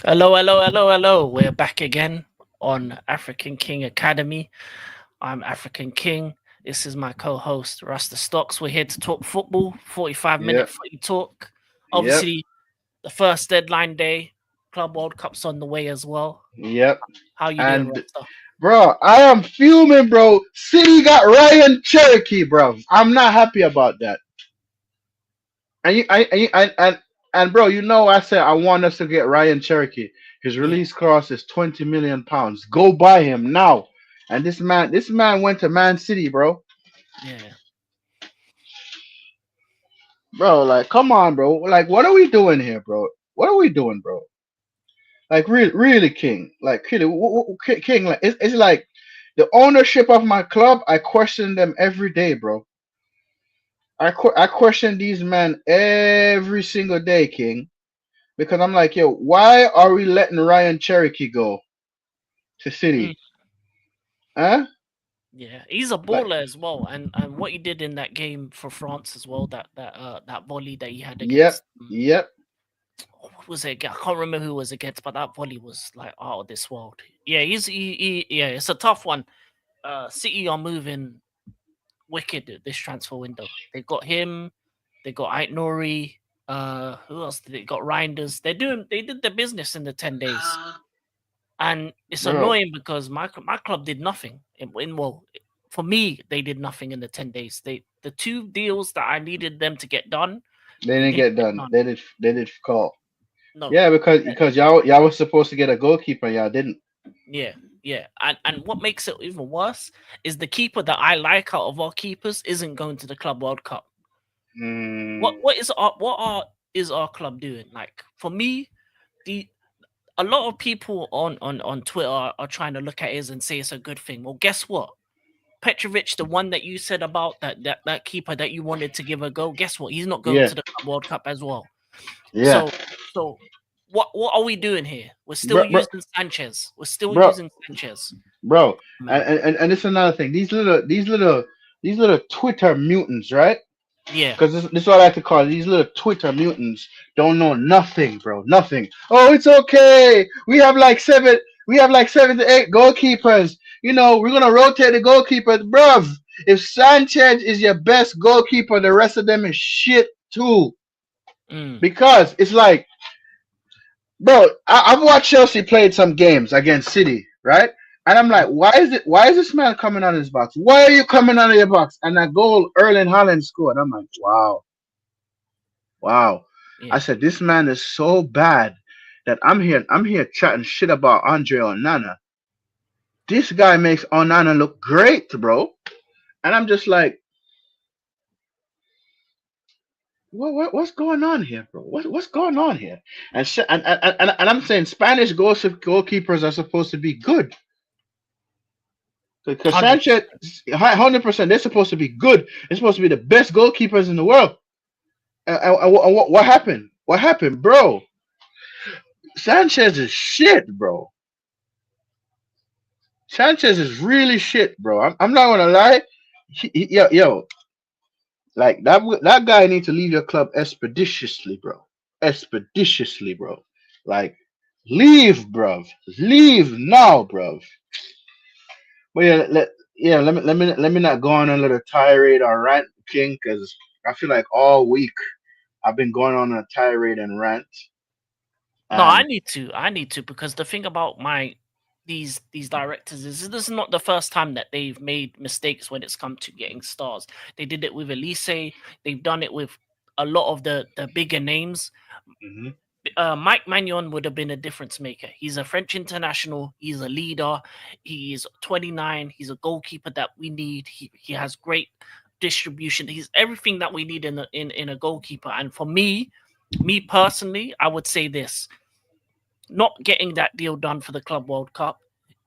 Hello, hello, hello, hello. We're back again on African King Academy. I'm African King. This is my co-host, Rasta Stocks. We're here to talk football, 45-minute Yep, footy talk. yep, Obviously, the first deadline day, Club World Cup's on the way as well. yep. How you doing, And Rasta? bro, I am fuming, bro. City got Ryan Cherokee, bro. I'm not happy about that. And you, and bro, you know I said I want us to get Ryan Cherokee. His Yeah, release cost is 20 million pounds. Go buy him now. And this man went to Man City, bro. yeah. Bro, like, come on, bro. Like, what are we doing here, bro? What are we doing, bro? Like, really, King. Like, really, King. Like, it's like the ownership of my club. I question them every day, bro. I question these men every single day, King, because I'm like, yo, why are we letting Ryan Cherokee go to Mm, City? Huh? yeah, he's a Like, baller as well, and what he did in that game for France as well, that volley that he had yep, against yep. what was it? I can't remember who it was against, but that volley was like out of this world. Yeah, yeah, it's a tough one. City are moving wicked at this transfer window. They got him, they got Ait Nori, who else did they got Reinders. They did the business in the 10 days. And it's Bro, annoying because my club did nothing. Well, for me, they did nothing in the 10 days. The two deals that I needed them to get done, they they didn't didn't get get done. done. They did call. No. Yeah, because y'all was supposed to get a goalkeeper, y'all didn't. Yeah, yeah, and what makes it even worse is the keeper that I like out of our keepers isn't going to the Club World Cup. Mm, Is our club doing? Like for me, the a lot of people on Twitter are trying to look at it and say it's a good thing. Well, guess what? Petrovic, the one that you said about that keeper that you wanted to give a go, guess what? He's not going yeah, to the Club World Cup as well. yeah, So what are we doing here? We're still bro, bro, using Sanchez. We're still bro. using Sanchez, Bro, man. and it's another thing. These little Twitter mutants, right? Yeah. Because this is what I like to call it. These little Twitter mutants don't know nothing, bro. Nothing. Oh, it's okay. We have like seven to eight goalkeepers. We're gonna rotate the goalkeepers, bruv. If Sanchez is your best goalkeeper, the rest of them is shit too. Mm. Because it's like, bro, I've watched Chelsea played some games against City, right? And I'm like, why is this man coming out of his box? Why are you coming out of your box? And that goal Erling Haaland scored. I'm like, wow, wow. I Yeah. said, this man is so bad that I'm here chatting shit about Andre Onana. This guy makes Onana look great, bro. And I'm just like, what's going on here, bro? What's going on here? And I'm saying Spanish goalkeepers are supposed to be good. Because Sanchez, 100%. 100%, they're supposed to be good. They're supposed to be the best goalkeepers in the world. And what happened? What happened, bro? Sanchez is shit, bro. Sanchez is really shit, bro. I'm not gonna lie. Yo, like that guy needs to leave your club expeditiously, bro. Expeditiously, bro. Like, leave, bruv. Leave now, bruv. But let me not go on a little tirade or rant, King, because I feel like all week I've been going on a tirade and rant. No, I And need to. I need to because the thing about these directors is this is not the first time that they've made mistakes when it's come to getting stars. They did it with Elise. They've done it with a lot of the bigger names. Mhm. Mike Magnon would have been a difference maker. He's a French international. He's a leader. He's 29. He's a goalkeeper that we need. He has great distribution. He's everything that we need in a goalkeeper. And for me personally, I would say this: not getting that deal done for the Club World Cup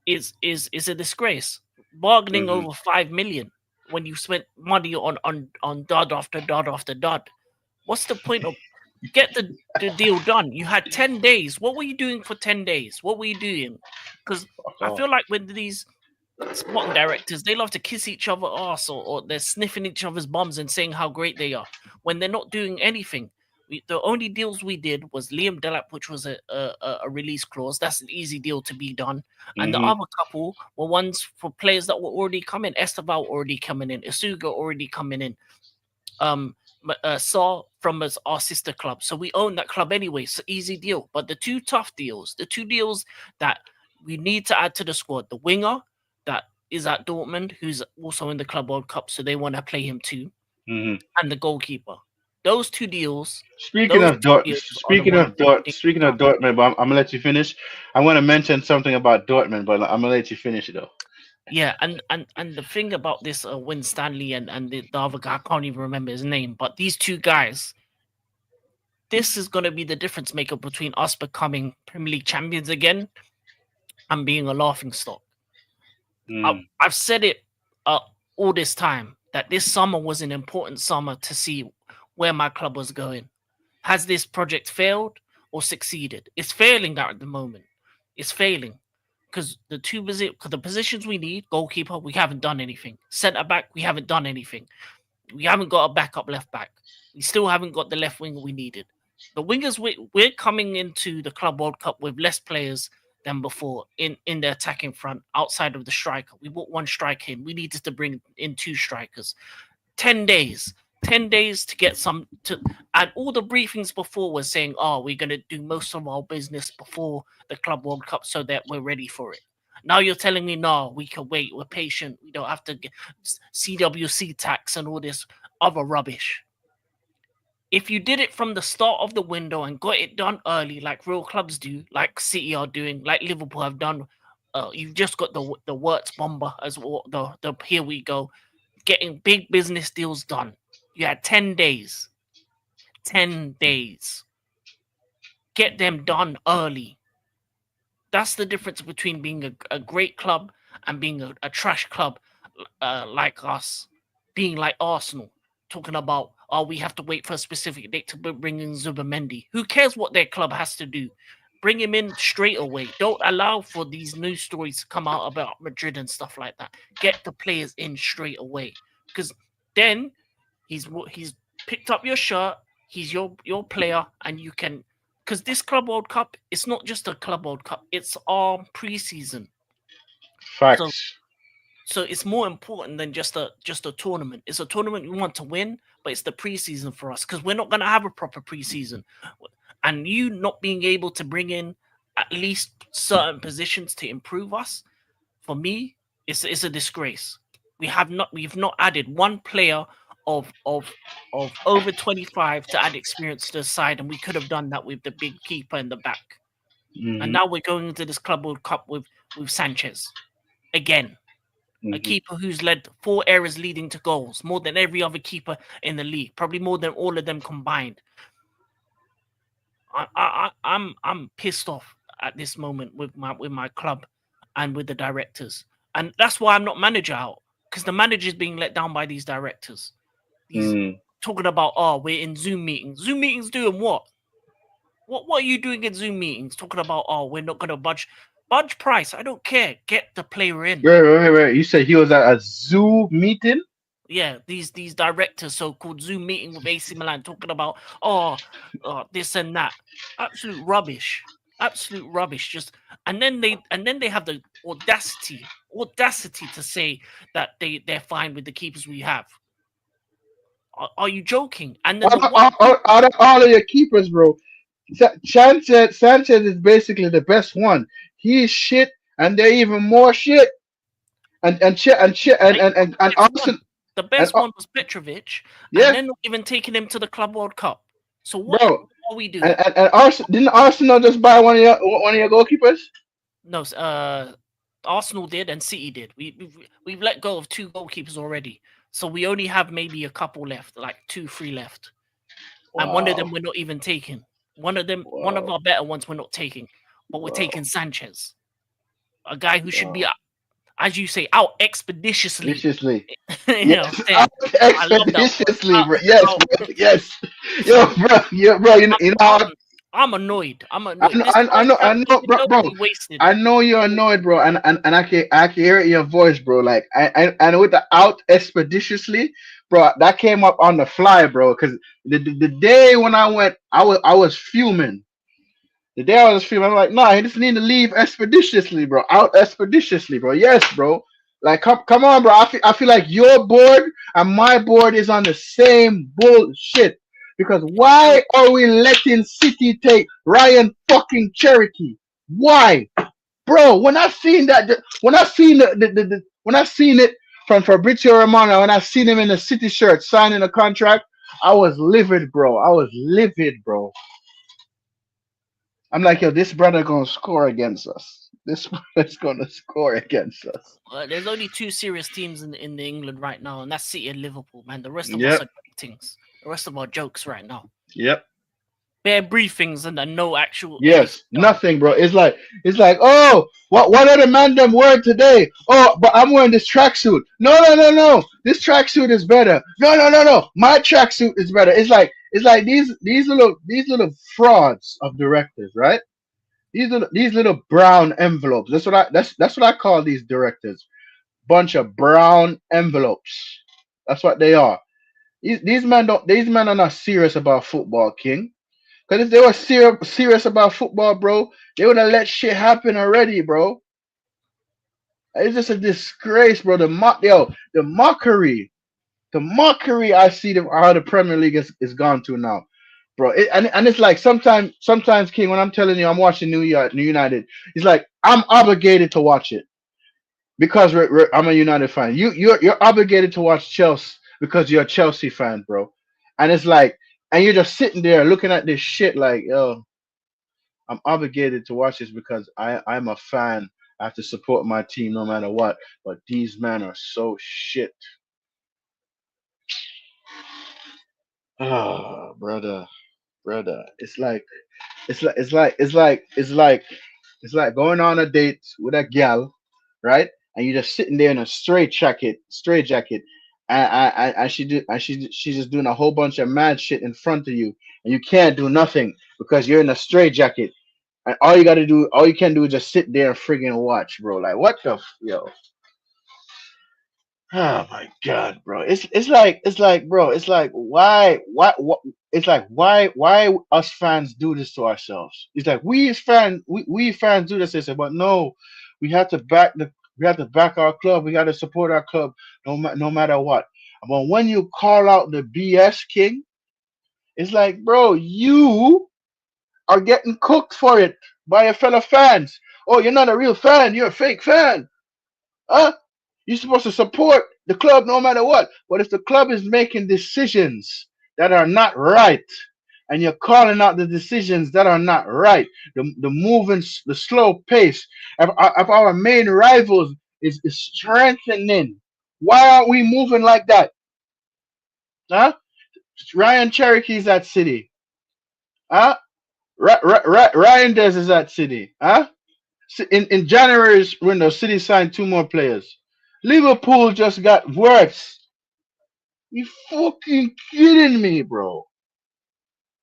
is a disgrace. Bargaining Mhm. over 5 million when you spent money on dud after dud after dud. What's the point of get the deal done? You had 10 days. What were you doing for 10 days? What were you doing? Because I Oh, feel like with these sporting directors, they love to kiss each other ass or they're sniffing each other's bums and saying how great they are when they're not doing anything. The only deals we did was Liam Delap, which was a release clause. That's an easy deal to be done. And the Mm-hmm. other couple were ones for players that were already coming. Esteval already coming in. Isuga already coming in. Saw from our sister club. So we own that club anyway. So easy deal. But the two tough deals, the two deals that we need to add to the squad, the winger that is at Dortmund, who's also in the Club World Cup, so they want to play him too, Mm-hmm. and the goalkeeper. Those two deals, Speaking those of two deals are the ones that we need to Speaking of done. Dortmund, but I'm gonna let you finish. I want to mention something about Dortmund, but I'm gonna let you finish it though. Yeah, and the thing about this Win Stanley and the other guy, I can't even remember his name, but these two guys, this is going to be the difference maker between us becoming Premier League champions again and being a laughing stock. Mm. I've said it all this time that this summer was an important summer to see where my club was going. Has this project failed or succeeded? It's failing at the moment. It's failing because the positions we need, goalkeeper, we haven't done anything. Centre back, we haven't done anything. We haven't got a backup left back. We still haven't got the left winger we needed. The wingers, we're coming into the Club World Cup with less players than before in the attacking front outside of the striker. We brought one striker in. We needed to bring in two strikers. 10 days. 10 days to get some to and all the briefings before were saying, oh, we're gonna do most of our business before the Club World Cup so that we're ready for it. Now you're telling me no, we can wait, we're patient, we don't have to get CWC tax and all this other rubbish. If you did it from the start of the window and got it done early, like real clubs do, like City are doing, like Liverpool have done, you've just got the Wirtz bomber as well. The here we go, getting big business deals done. You had 10 days. 10 days. Get them done early. That's the difference between being a great club and being a trash club like us, being like Arsenal, talking about, oh, we have to wait for a specific date to bring in Zubamendi. Who cares what their club has to do? Bring him in straight away. Don't allow for these news stories to come out about Madrid and stuff like that. Get the players in straight away, because then he's picked up your shirt. He's your player, and you can, because this Club World Cup, it's not just a Club World Cup. It's our preseason. So Facts. so it's more important than just a tournament. It's a tournament we want to win, but it's the preseason for us because we're not going to have a proper preseason. And you not being able to bring in at least certain positions to improve us, for me, it's a disgrace. We've not added one player of over 25 to add experience to the side, and we could have done that with the big keeper in the back. And Mm-hmm. now we're going into this Club World Cup with Sanchez again, a Mm-hmm. keeper who's led 4 errors leading to goals, more than every other keeper in the league, probably more than all of them combined. I'm pissed off at this moment with my club and with the directors, and that's why I'm not manager out, because the manager is being let down by these directors. These Mm. talking about, oh, we're in Zoom meetings. Zoom meetings doing what? What are you doing in Zoom meetings? Talking about, oh, we're not gonna budge price. I don't care. Get the player in. Wait. You said he was at a zoo meeting? Yeah, these directors, so-called Zoom meeting with AC Milan, talking about, oh, this and that. Absolute rubbish. Absolute rubbish. Just and then they have the audacity to say that they're fine with the keepers we have. Are you joking? And then the one Out of all of your keepers, bro, Sanchez is basically the best one. He is shit, and they're even more shit. Are you not the And best Arsenal one? The and best one was Petrovic, and yeah, then not even taking him to the Club World Cup. So bro. what are we doing? And Arsenal didn't Arsenal just buy one of your goalkeepers? No, Arsenal did and City did. We've let go of 2 goalkeepers already, so we only have maybe a couple left, like 2, 3 left, and one of them Wow, we're not even taking. One of wow, our better ones we're not taking, but we're wow. taking Sanchez, a guy who should be, Wow. as you say, out expeditiously. Viciously. You know what Yes, I'm saying? I love that word. expeditiously, bro. Yes, Out. bro. Yes. So Bro. You know, I'm annoyed. I'm annoyed. This first I chance know, we bro, bro. totally wasted. I know you're annoyed, bro, and I can hear it in your voice, bro. Like, and with the out expeditiously, bro. That came up on the fly, bro. Because the day when I went, I was fuming. The day I was fuming, I'm like, nah, he just need to leave expeditiously, bro. Out expeditiously, bro. Yes, bro. Like, come on, bro. I feel like your board and my board is on the same bullshit. Because why are we letting City take Ryan fucking Cherokee? Why? Bro, when I seen that, when I seen when I seen it from Fabrizio Romano, when I seen him in the City shirt signing a contract, I was livid, bro. I was livid, bro. I'm like, yo, this brother gonna score against us. This brother's gonna score against us. There's only two serious teams in the England right now, and that's City and Liverpool, man. The rest of us Yep, are things. The rest of our jokes right now. yep. Bare briefings and no actual anything Yes, done. nothing, bro. It's like, oh, what other man them wearing today? Oh, but I'm wearing this tracksuit. No, no, no, no. This tracksuit is better. No, no, no, no. My tracksuit is better. It's like these little frauds of directors, right? These little brown envelopes. That's what I call these directors. Bunch of brown envelopes. That's what they are. These men are not serious about football, King. Because if they were serious about football, bro, they would have let shit happen already, bro. It's just a disgrace, bro. The mockery I see how the Premier League is gone to now, bro. And it's like sometimes, King, when I'm telling you I'm watching New United, it's like I'm obligated to watch it because I'm a United fan. You're obligated to watch Chelsea because you're a Chelsea fan, bro. And it's like, and you're just sitting there looking at this shit like, yo, I'm obligated to watch this because I'm a fan. I have to support my team no matter what. But these men are so shit. Oh, brother. It's like going on a date with a gal, right? And you're just sitting there in a straight jacket, and she's just doing a whole bunch of mad shit in front of you, and you can't do nothing because you're in a straight jacket. And all you can do is just sit there and friggin' watch, bro. Like what the yo? Oh my god, bro. It's like, bro. It's like why it's like why us fans do this to ourselves. It's like we fans do this. But no, we have to back the we have to back our club. We got to support our club no matter what. But when you call out the BS King, it's like, bro, you are getting cooked for it by your fellow fans. Oh, you're not a real fan. You're a fake fan. Huh? You're supposed to support the club no matter what. But if the club is making decisions that are not right, and you're calling out the decisions that are not right, the moving, the slow pace of our main rivals is strengthening. Why aren't we moving like that? Huh? Ryan Cherokee's at City. Huh? Ryan Des is at City. Huh? In January's window, City signed two more players. Liverpool just got worse. You fucking kidding me, bro?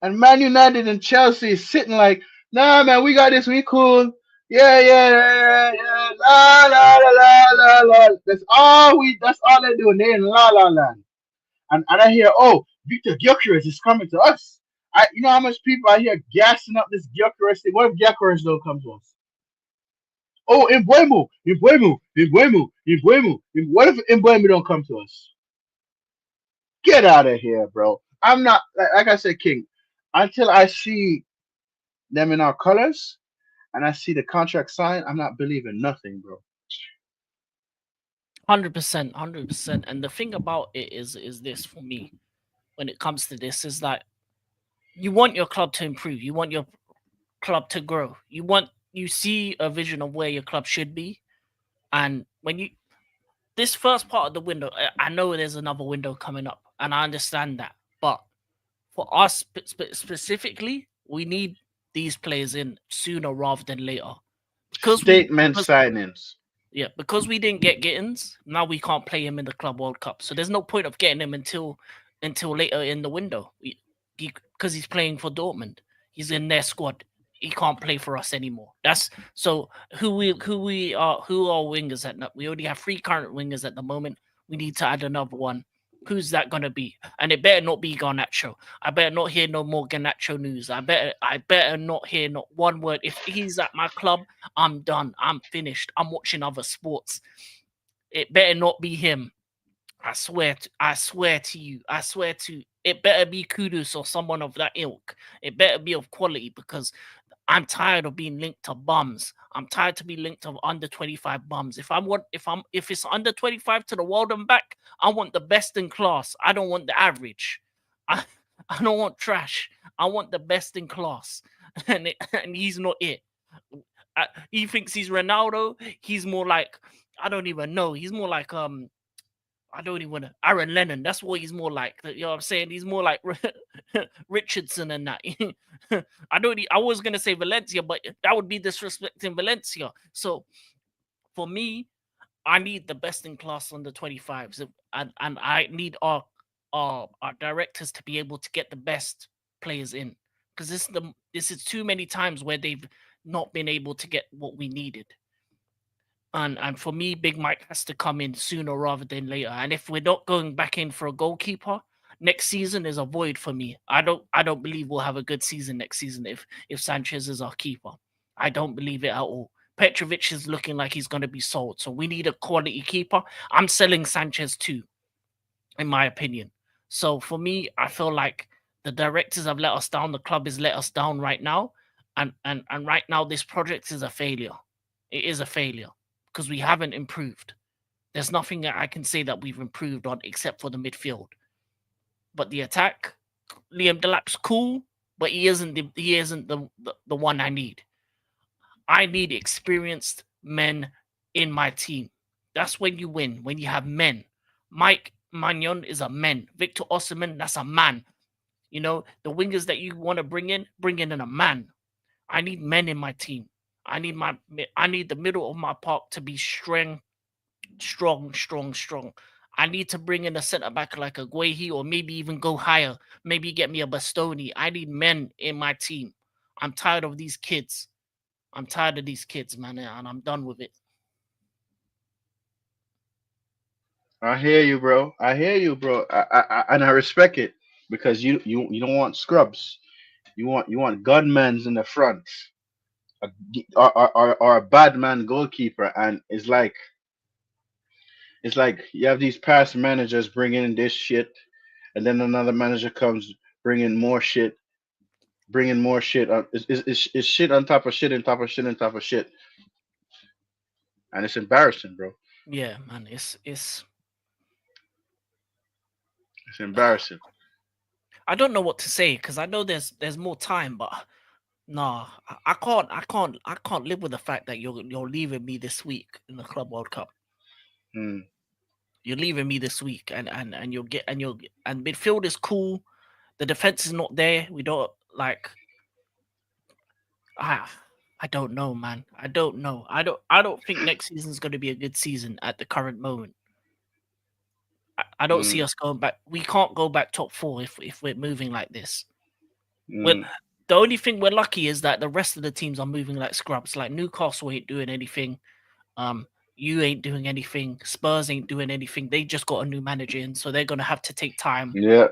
And Man United and Chelsea is sitting like, nah, man, we got this. We cool. Yeah, yeah, yeah, yeah. La la la la la la. That's all they're doing. They're in la la land. And I hear, oh, Victor Gyökeres is coming to us. You know how much people I hear gassing up this Gyökeres thing. What if Gyökeres don't come to us? Oh, Mbuemu. What if Mbuemu don't come to us? Get out of here, bro. I'm not like I said, King. Until I see them in our colors and I see the contract signed, I'm not believing nothing, bro. 100%, 100%. And the thing about it is this for me when it comes to this is that you want your club to improve. You want your club to grow. You see a vision of where your club should be. And when you this first part of the window, I know there's another window coming up, and I understand that. But for us specifically, we need these players in sooner rather than later Statement because signings. yeah, because we didn't get Gittins, now we can't play him in the Club World Cup. So there's no point of getting him until later in the window. Because he's playing for Dortmund. He's in their squad. He can't play for us anymore. That's so who are wingers at we already have three current wingers at the moment. We need to add another one. Who's that gonna be? And it better not be Garnacho. I better not hear no more Garnacho news. I better not hear not one word. If he's at my club, I'm done. I'm finished. I'm watching other sports. It better not be him. I swear to you. I swear to it better be Kudus or someone of that ilk. It better be of quality because I'm tired of being linked to bums. I'm tired to be linked to under 25 bums. If it's under 25 to the world and back, I want the best in class. I don't want the average. I I don't want trash. I want the best in class. And he's not it. He thinks he's Ronaldo. He's more like I don't even know. He's more like I don't even want to. Aaron Lennon. That's what he's more like. You know what I'm saying? He's more like Richardson and that. I don't. I was gonna say Valencia, but that would be disrespecting Valencia. So for me, I need the best in class under 25s, and I need our directors to be able to get the best players in because this is too many times where they've not been able to get what we needed. And for me, Big Mike has to come in sooner rather than later. And if we're not going back in for a goalkeeper, next season is a void for me. I don't believe we'll have a good season next season if Sanchez is our keeper. I don't believe it at all. Petrovic is looking like he's going to be sold, so we need a quality keeper. I'm selling Sanchez too, in my opinion. So for me, I feel like the directors have let us down. The club has let us down right now, and right now this project is a failure. It is a failure because we haven't improved. There's nothing that I can say that we've improved on except for the midfield. But the attack, Liam Delap's cool, but he isn't the one I need. I need experienced men in my team. That's when you win, when you have men. Mike Magnon is a man. Victor Osimhen, that's a man. You know, the wingers that you want to bring in a man. I need men in my team. I need the middle of my park to be strong. I need to bring in a centre back like a Guehi or maybe even go higher. Maybe get me a Bastoni. I need men in my team. I'm tired of these kids. I'm tired of these kids, man, and I'm done with it. I hear you, bro. I hear you, bro. And I respect it because you don't want scrubs. You want gunmen in the front, a, or a bad man goalkeeper, and it's like you have these past managers bringing in this shit, and then another manager comes bringing more shit, bringing more shit. It's shit on top of shit on top of shit on top of shit, and it's embarrassing, bro. Yeah, man, it's. It's embarrassing. I don't know what to say because I know there's more time, but nah, I can't live with the fact that you're leaving me this week in the Club World Cup. Mm, You're leaving me this week, and and midfield is cool. The defense is not there. We don't like. Ah, I don't know, man. I don't know. I don't think next season's going to be a good season at the current moment. I don't see mm, us going back. We can't go back top four if we're moving like this. Well, mm. the only thing we're lucky is that the rest of the teams are moving like scrubs. Like Newcastle ain't doing anything. Um, you ain't doing anything. Spurs ain't doing anything. They just got a new manager in, so they're gonna have to take time. Yeah,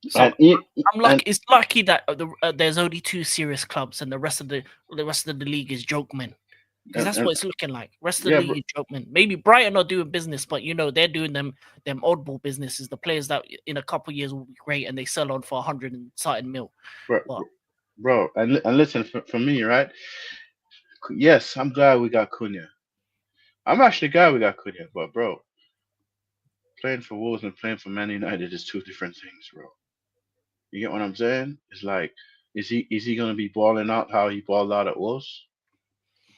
So and it, I'm and lucky. It's lucky that there's only two serious clubs, and the rest of the league is jokemen. Because that's and what it's looking like. Rest of the yeah, league is jokemen. Maybe Brighton are doing business, but they're doing them oddball businesses. The players that in a couple years will be great, and they sell on for 100 and something mil. bro, But bro, and listen for me, right? Yes, I'm glad we got Cunha. I'm actually glad we got Cunha, but bro, playing for Wolves and playing for Man United is two different things, bro. You get what I'm saying? It's like, is he gonna be balling out how he balled out at Wolves?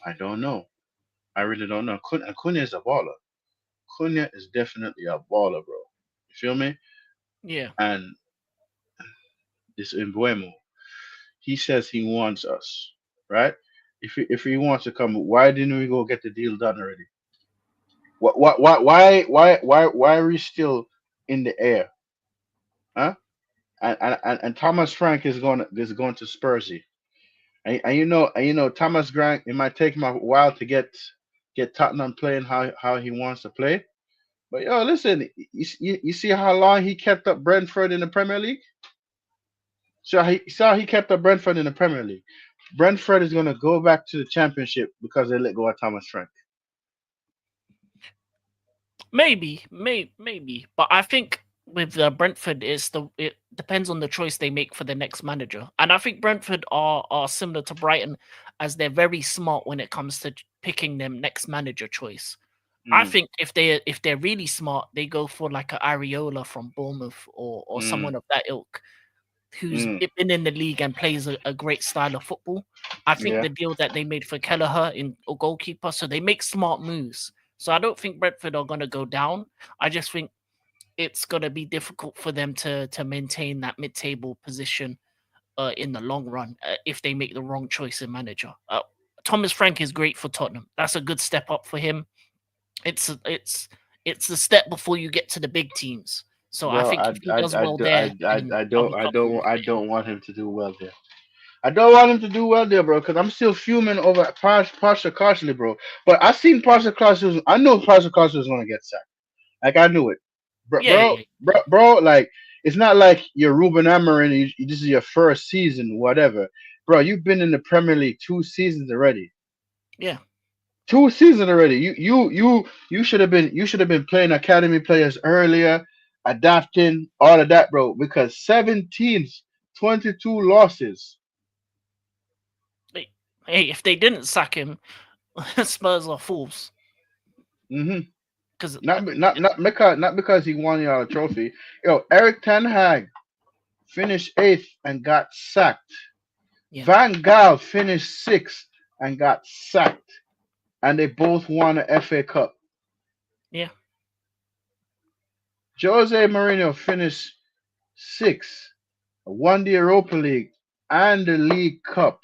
I don't know. I really don't know. Cunha is a baller. Cunha is definitely a baller, bro. You feel me? yeah, And this Embuemo, he says he wants us, right? If he wants to come, why didn't we go get the deal done already? Why are we still in the air, huh? And Thomas Frank is going to Spursy, and Thomas Frank. It might take him a while to get Tottenham playing how he wants to play, But yo, listen, you see how long he kept up Brentford in the Premier League? So he kept up Brentford in the Premier League. Brentford is gonna go back to the Championship because they let go of Thomas Frank. Maybe, but I think with Brentford, it depends on the choice they make for the next manager, and I think Brentford are similar to Brighton, as they're very smart when it comes to picking them next manager choice. I Mm, think if they're really smart, they go for like a Areola from Bournemouth or mm, someone of that ilk who's mm. been in the league and plays a great style of football. I think Yeah. the deal that they made for Kelleher in a goalkeeper, so they make smart moves. So I don't think Brentford are going to go down. I just think it's going to be difficult for them to maintain that mid-table position in the long run if they make the wrong choice in manager. Thomas Frank is great for Tottenham. That's a good step up for him. It's a- it's it's the step before you get to the big teams. So I Bro, think if he does well there, then other clubs will look I at him. don't want him to do well there. I don't want him to do well there, bro, because I'm still fuming over Pasha Carsley, bro. But I seen Pasha Carsley. I know Pasha Carsley was gonna get sacked. Like I knew it, Yeah, yeah, yeah, bro. Like it's not like you're Ruben Amorim. This is your first season, whatever, bro. You've been in the Premier League 2 seasons already. yeah. 2 seasons already. You should have been playing academy players earlier, adapting all of that, bro. Because 17, 22 losses. Hey, hey, if they didn't sack him, Spurs are fools. Hmm. Because Not because he won y'all a trophy. Yo, Eric Ten Hag finished eighth and got sacked. yeah, Van Gaal finished sixth and got sacked, and they both won a FA Cup. yeah, Jose Mourinho finished sixth, won the Europa League and the League Cup.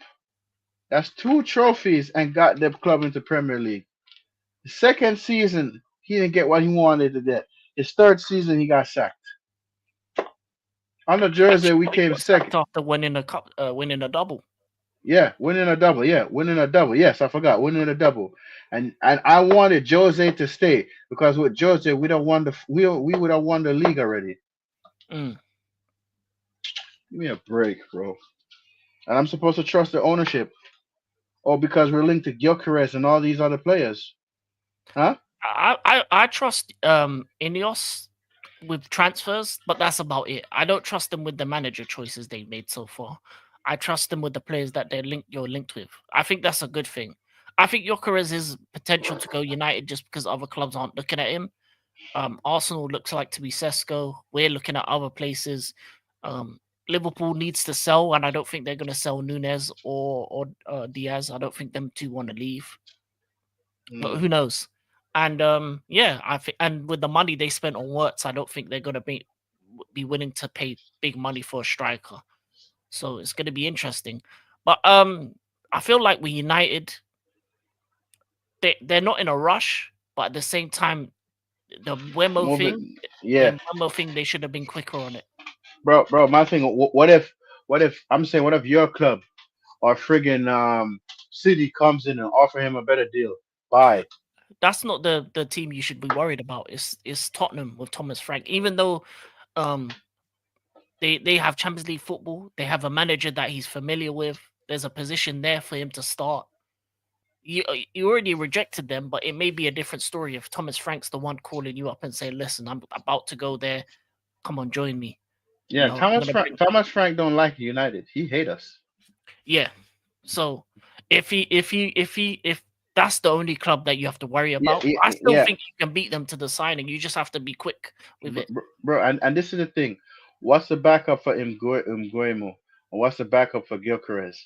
That's two trophies and got the club into Premier League. The second season, he didn't get what he wanted to get. His third season, he got sacked. Under Jersey, we actually, he came got sacked second. after winning a cup, winning a double. Yeah, winning a double. Yeah, winning a double. Yes, I forgot winning a double. And I wanted Jose to stay because with Jose, we would have won the league already. Mm. Give me a break, bro. And I'm supposed to trust the ownership, or because we're linked to Gyökeres and all these other players, huh? I trust Ineos with transfers, but that's about it. I don't trust them with the manager choices they've made so far. I trust them with the players that you're linked with. I think that's a good thing. I think Gyökeres is potential to go United just because other clubs aren't looking at him. Arsenal looks like to be Sesko. We're looking at other places. Um, Liverpool needs to sell, and I don't think they're going to sell Nunez or Diaz. I don't think them two want to leave, but Mm. who knows? And yeah, I think, and with the money they spent on Wirtz, I don't think they're going to be willing to pay big money for a striker. So it's going to be interesting. But I feel like with United, they're not in a rush, but at the same time, the Wemo Move it. thing, Yeah, they should have been quicker on it. bro. My thing. What if I'm saying, what if your club or friggin' City comes in and offer him a better deal? Bye. That's not the team you should be worried about. It's Tottenham with Thomas Frank. Even though um they have Champions League football, they have a manager that he's familiar with. There's a position there for him to start. You already rejected them, but it may be a different story if Thomas Frank's the one calling you up and saying, "Listen, I'm about to go there. Come on, join me." You Yeah, know, I'm gonna bring. Thomas Frank don't like United. He hate us. Yeah. So if that's the only club that you have to worry Yeah, about, yeah, I still yeah. think you can beat them to the signing. You just have to be quick with it. Bro, and this is the thing. What's the backup for Mguemo? And what's the backup for Gilchrist?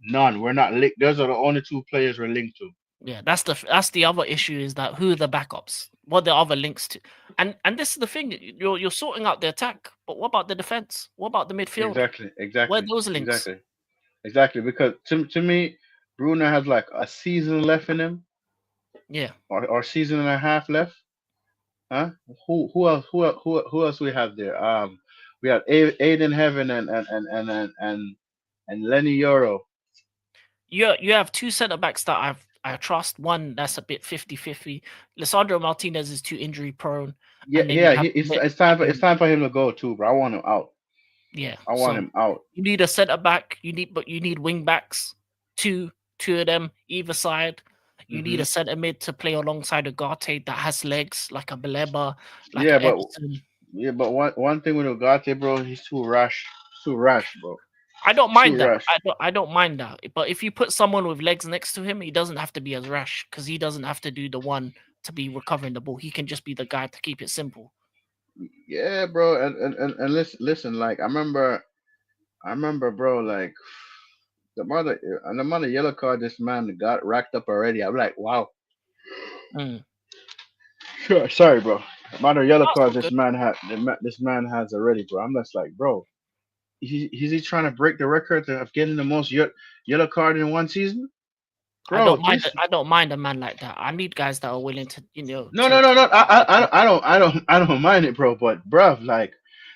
None. We're not linked. Those are the only two players we're linked to. Yeah, that's the other issue is that who are the backups? What the other links to? And this is the thing, you're sorting out the attack, but what about the defense? What about the midfield? Exactly, Where are exactly, those links? exactly, exactly. Because to me, Bruno has like a season left in him, Yeah. or season and a half left. Huh? Who else we have there? We have Aiden Heaven and Lenny Euro. You have two centre backs that I trust. One that's a bit 50-50. Lisandro Martinez is too injury prone, Yeah, and then you yeah. have It's time for him to go too, bro. I want him out. yeah. I want So him out. you need a centre back. You need wing backs. Two two of them either side. You need Hmm. a centre mid to play alongside a Garte that has legs like a Baleba, like Yeah, a but Everton. one thing with Ugarte, bro, he's too rash. Too rash, bro. I don't Too mind that. rash. I don't mind that. But if you put someone with legs next to him, he doesn't have to be as rash because he doesn't have to do the one to be recovering the ball. He can just be the guy to keep it simple. Yeah, bro. And listen, like I remember, bro, like the amount of yellow card this man got racked up already. I'm like, wow. Mm. Sure, sorry, bro. The amount of yellow That's cards all good. this man has already, bro. I'm just like, bro, he's he trying to break the record of getting the most yellow card in one season, bro? This I don't mind a man like that. I need guys that are willing to, no, no, no, no. I don't mind it, bro. But bruv, like,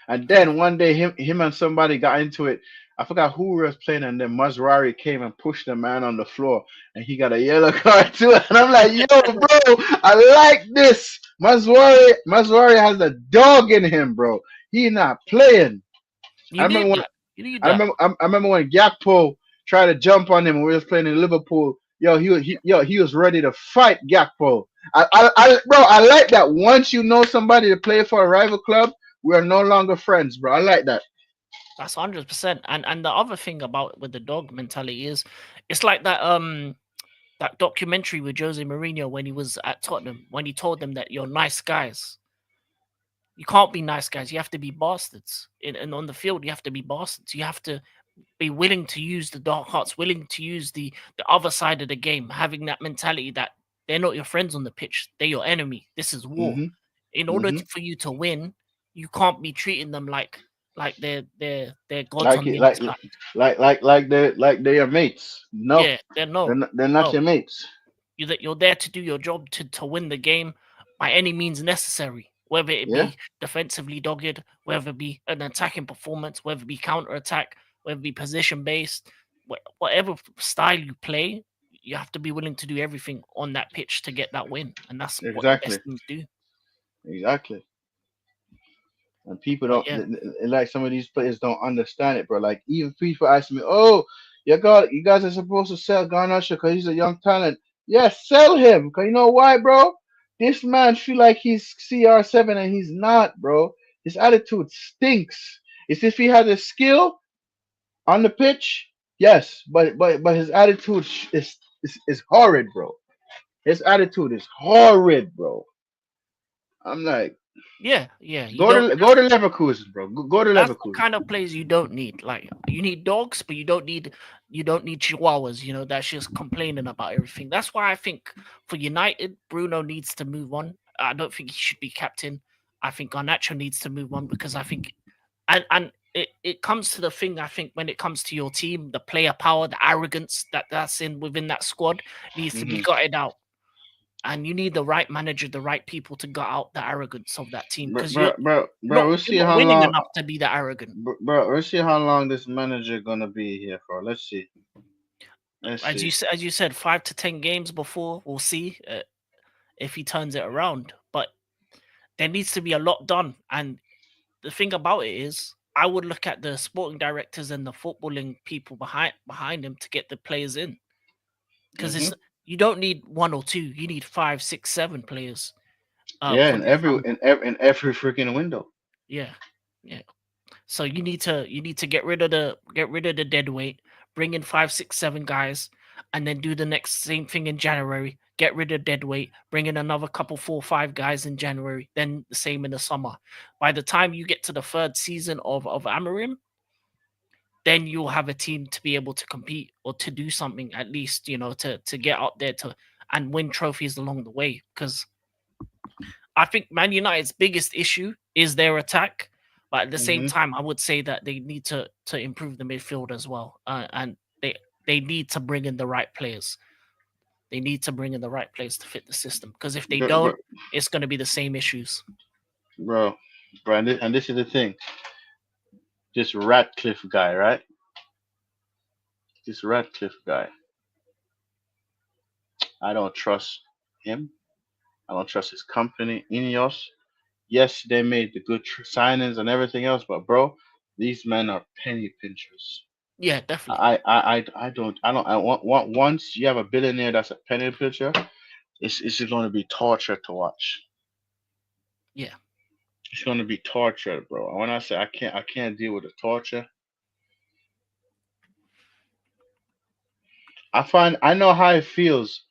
and then one day him and somebody got into it. I forgot who was playing, and then Mazrari came and pushed the man on the floor, and he got a yellow card too. And I'm like, yo, bro, I like this. Mazrari has a dog in him, bro. He not playing. I You remember need when that. You need that. I remember when Gakpo tried to jump on him when we was playing in Liverpool. Yo, he was ready to fight Gakpo. Bro, I like that. Once you know somebody to play for a rival club, we are no longer friends, bro. I like that. That's 100%. And the other thing about with the dog mentality is, it's like that documentary with Jose Mourinho when he was at Tottenham when he told them that you're nice guys. You can't be nice guys. You have to be bastards. And on the field, you have to be bastards. You have to be willing to use the dark hearts, willing to use the other side of the game, having that mentality that they're not your friends on the pitch, they're your enemy. This is war. Mhm. In order Mhm. for you to win, you can't be treating them like they're gods Like on it, the inside. like they're your mates. No, Yeah, they're no, they're not no. your mates. You're there to do your job to win the game by any means necessary, whether it Yeah. be defensively dogged, whether it be an attacking performance, whether it be counter attack, whether it be position based, whatever style you play, you have to be willing to do everything on that pitch to get that win, and that's what the Exactly. best teams do. Exactly. And people But don't yeah, like some of these players don't understand it, bro. Like even people ask me, "Oh, you guys are supposed to sell Garnacho because he's a young talent." Yes, sell him. Cause you know why, bro? This man feel like he's CR7 and he's not, bro. His attitude stinks. It's if he had a skill on the pitch, yes, but his attitude is horrid, bro. His attitude is horrid, bro. I'm like, yeah, yeah. You don't. go to Leverkusen, bro. Go to That's the Leverkusen. kind of players you don't need. Like you need dogs, but you don't need chihuahuas. You know that's just complaining about everything. That's why I think for United, Bruno needs to move on. I don't think he should be captain. I think Garnacho needs to move on because I think, and it comes to the thing. I think when it comes to your team, the player power, the arrogance that's in within that squad needs to be Hmm. gutted out. And you need the right manager, the right people to gut out the arrogance of that team because Bro, we'll you're see not how winning long, enough to be that arrogant. bro. We'll see how long this manager gonna be here for. Let's see. Let's see. As you said, 5 to 10 games before we'll see if he turns it around. But there needs to be a lot done. And the thing about it is, I would look at the sporting directors and the footballing people behind him to get the players in because it's Hmm. you don't need one or two, you need five, six, seven players Yeah, for this summer. in every freaking window. Yeah, yeah. So you need to get rid of the dead weight, bring in 5, 6, 7 guys, and then do the next same thing in January. Get rid of dead weight, bring in another couple, 4, 5 guys in January, then the same in the summer. By the time you get to the third season of Amarim, then you'll have a team to be able to compete or to do something at least, to get up there to and win trophies along the way. Because I think Man United's biggest issue is their attack, but at the same Hmm. time, I would say that they need to improve the midfield as well, and they need to bring in the right players. They need to bring in the right players to fit the system because if they Bro, don't, it's going to be the same issues. bro, and this is the thing. This Ratcliffe guy, right? This Ratcliffe guy. I don't trust him. I don't trust his company, Ineos. Yes, they made the good signings and everything else, but bro, these men are penny pinchers. Yeah, definitely. I want once you have a billionaire that's a penny pincher, it's just going to be torture to watch. Yeah, It's going to be torture, bro. When I say I can't deal with the torture. I know how it feels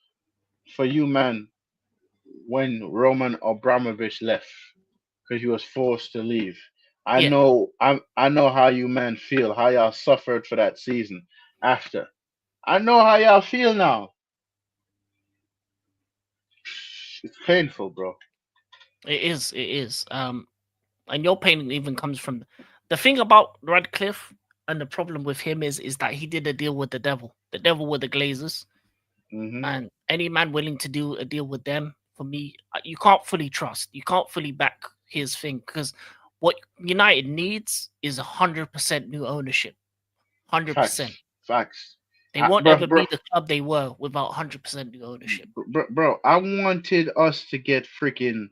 for you, man, when Roman Abramovich left because he was forced to leave. yeah. I know how you men feel, how y'all suffered for that season after. I know how y'all feel now. It's painful, bro. It is. It is. And your pain even comes from the thing about Radcliffe, and the problem with him is that he did a deal with the devil with the Glazers, Hmm. and any man willing to do a deal with them, for me, you can't fully trust, you can't fully back his thing, because what United needs is 100% new ownership, 100%. Facts, facts. They won't Bro, ever bro, be the club they were without 100% new ownership. bro. I wanted us to get freaking.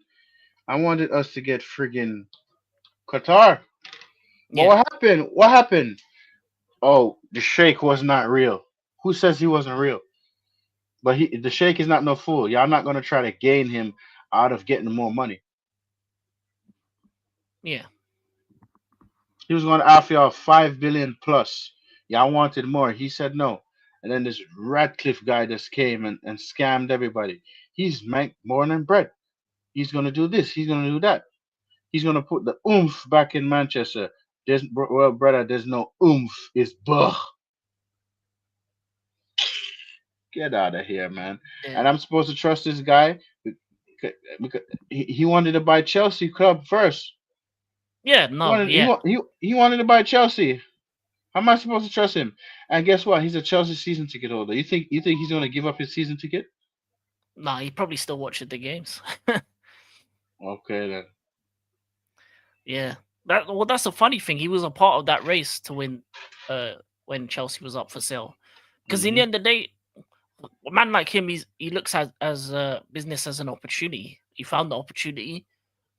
I wanted us to get freaking Qatar. But Yeah, what happened? What happened? Oh, the Sheikh was not real. Who says he wasn't real? But the Sheikh is not no fool. Y'all not gonna try to gain him out of getting more money. yeah, He was gonna offer y'all 5 billion plus. Y'all wanted more. He said no. And then this Radcliffe guy just came and scammed everybody. He's make more than bread. He's gonna do this. He's gonna do that. He's gonna put the oomph back in Manchester. Well, brother, there's no oomph. It's buh. Get out of here, man. yeah, And I'm supposed to trust this guy because he wanted to buy Chelsea club first. yeah. He No, wanted he yeah. wa- he wanted to buy Chelsea. How am I supposed to trust him? And guess what? He's a Chelsea season ticket holder. You think he's gonna give up his season ticket? No, he probably still watches the games. Okay then. Yeah. That's a funny thing. He was a part of that race to win uh when Chelsea was up for sale. Because in the Hmm. end of the day, a man like him, he looks at as business as an opportunity. He found the opportunity,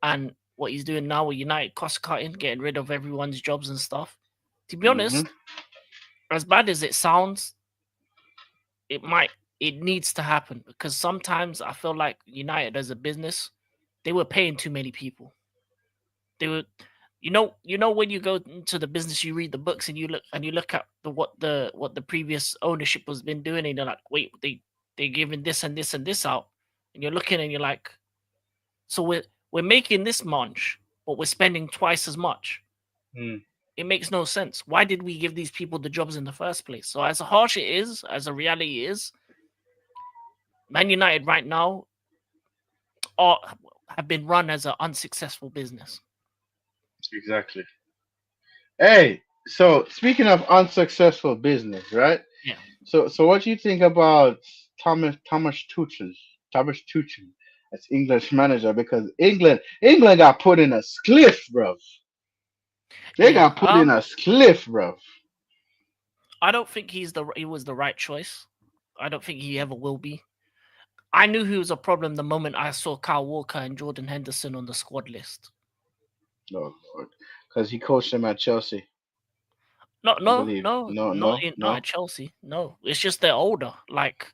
and what he's doing now with United, cost cutting, getting rid of everyone's jobs and stuff. To be Hmm. honest, as bad as it sounds, it might it needs to happen, because sometimes I feel like United as a business, they were paying too many people. They were, when you go into the business, you read the books and you look at what the previous ownership has been doing, and you're like, wait, they're giving this and this and this out, and you're looking and you're like, so we're making this much, but we're spending twice as much. Mm, It makes no sense. Why did we give these people the jobs in the first place? So as harsh it is, as a reality is, Man United right now are have been run as an unsuccessful business. exactly. Hey, so speaking of unsuccessful business, right? Yeah, So what do you think about Thomas Tuchel? Thomas Tuchel as English manager because England got put in a cliff, bro. They yeah. got put in a cliff, bro. I don't think he was the right choice. I don't think he ever will be. I knew he was a problem the moment I saw Kyle Walker and Jordan Henderson on the squad list. No, Lord, because he coached them at Chelsea, No, I no, believe. no, No, no, not no, at Chelsea. No, it's just they're older. Like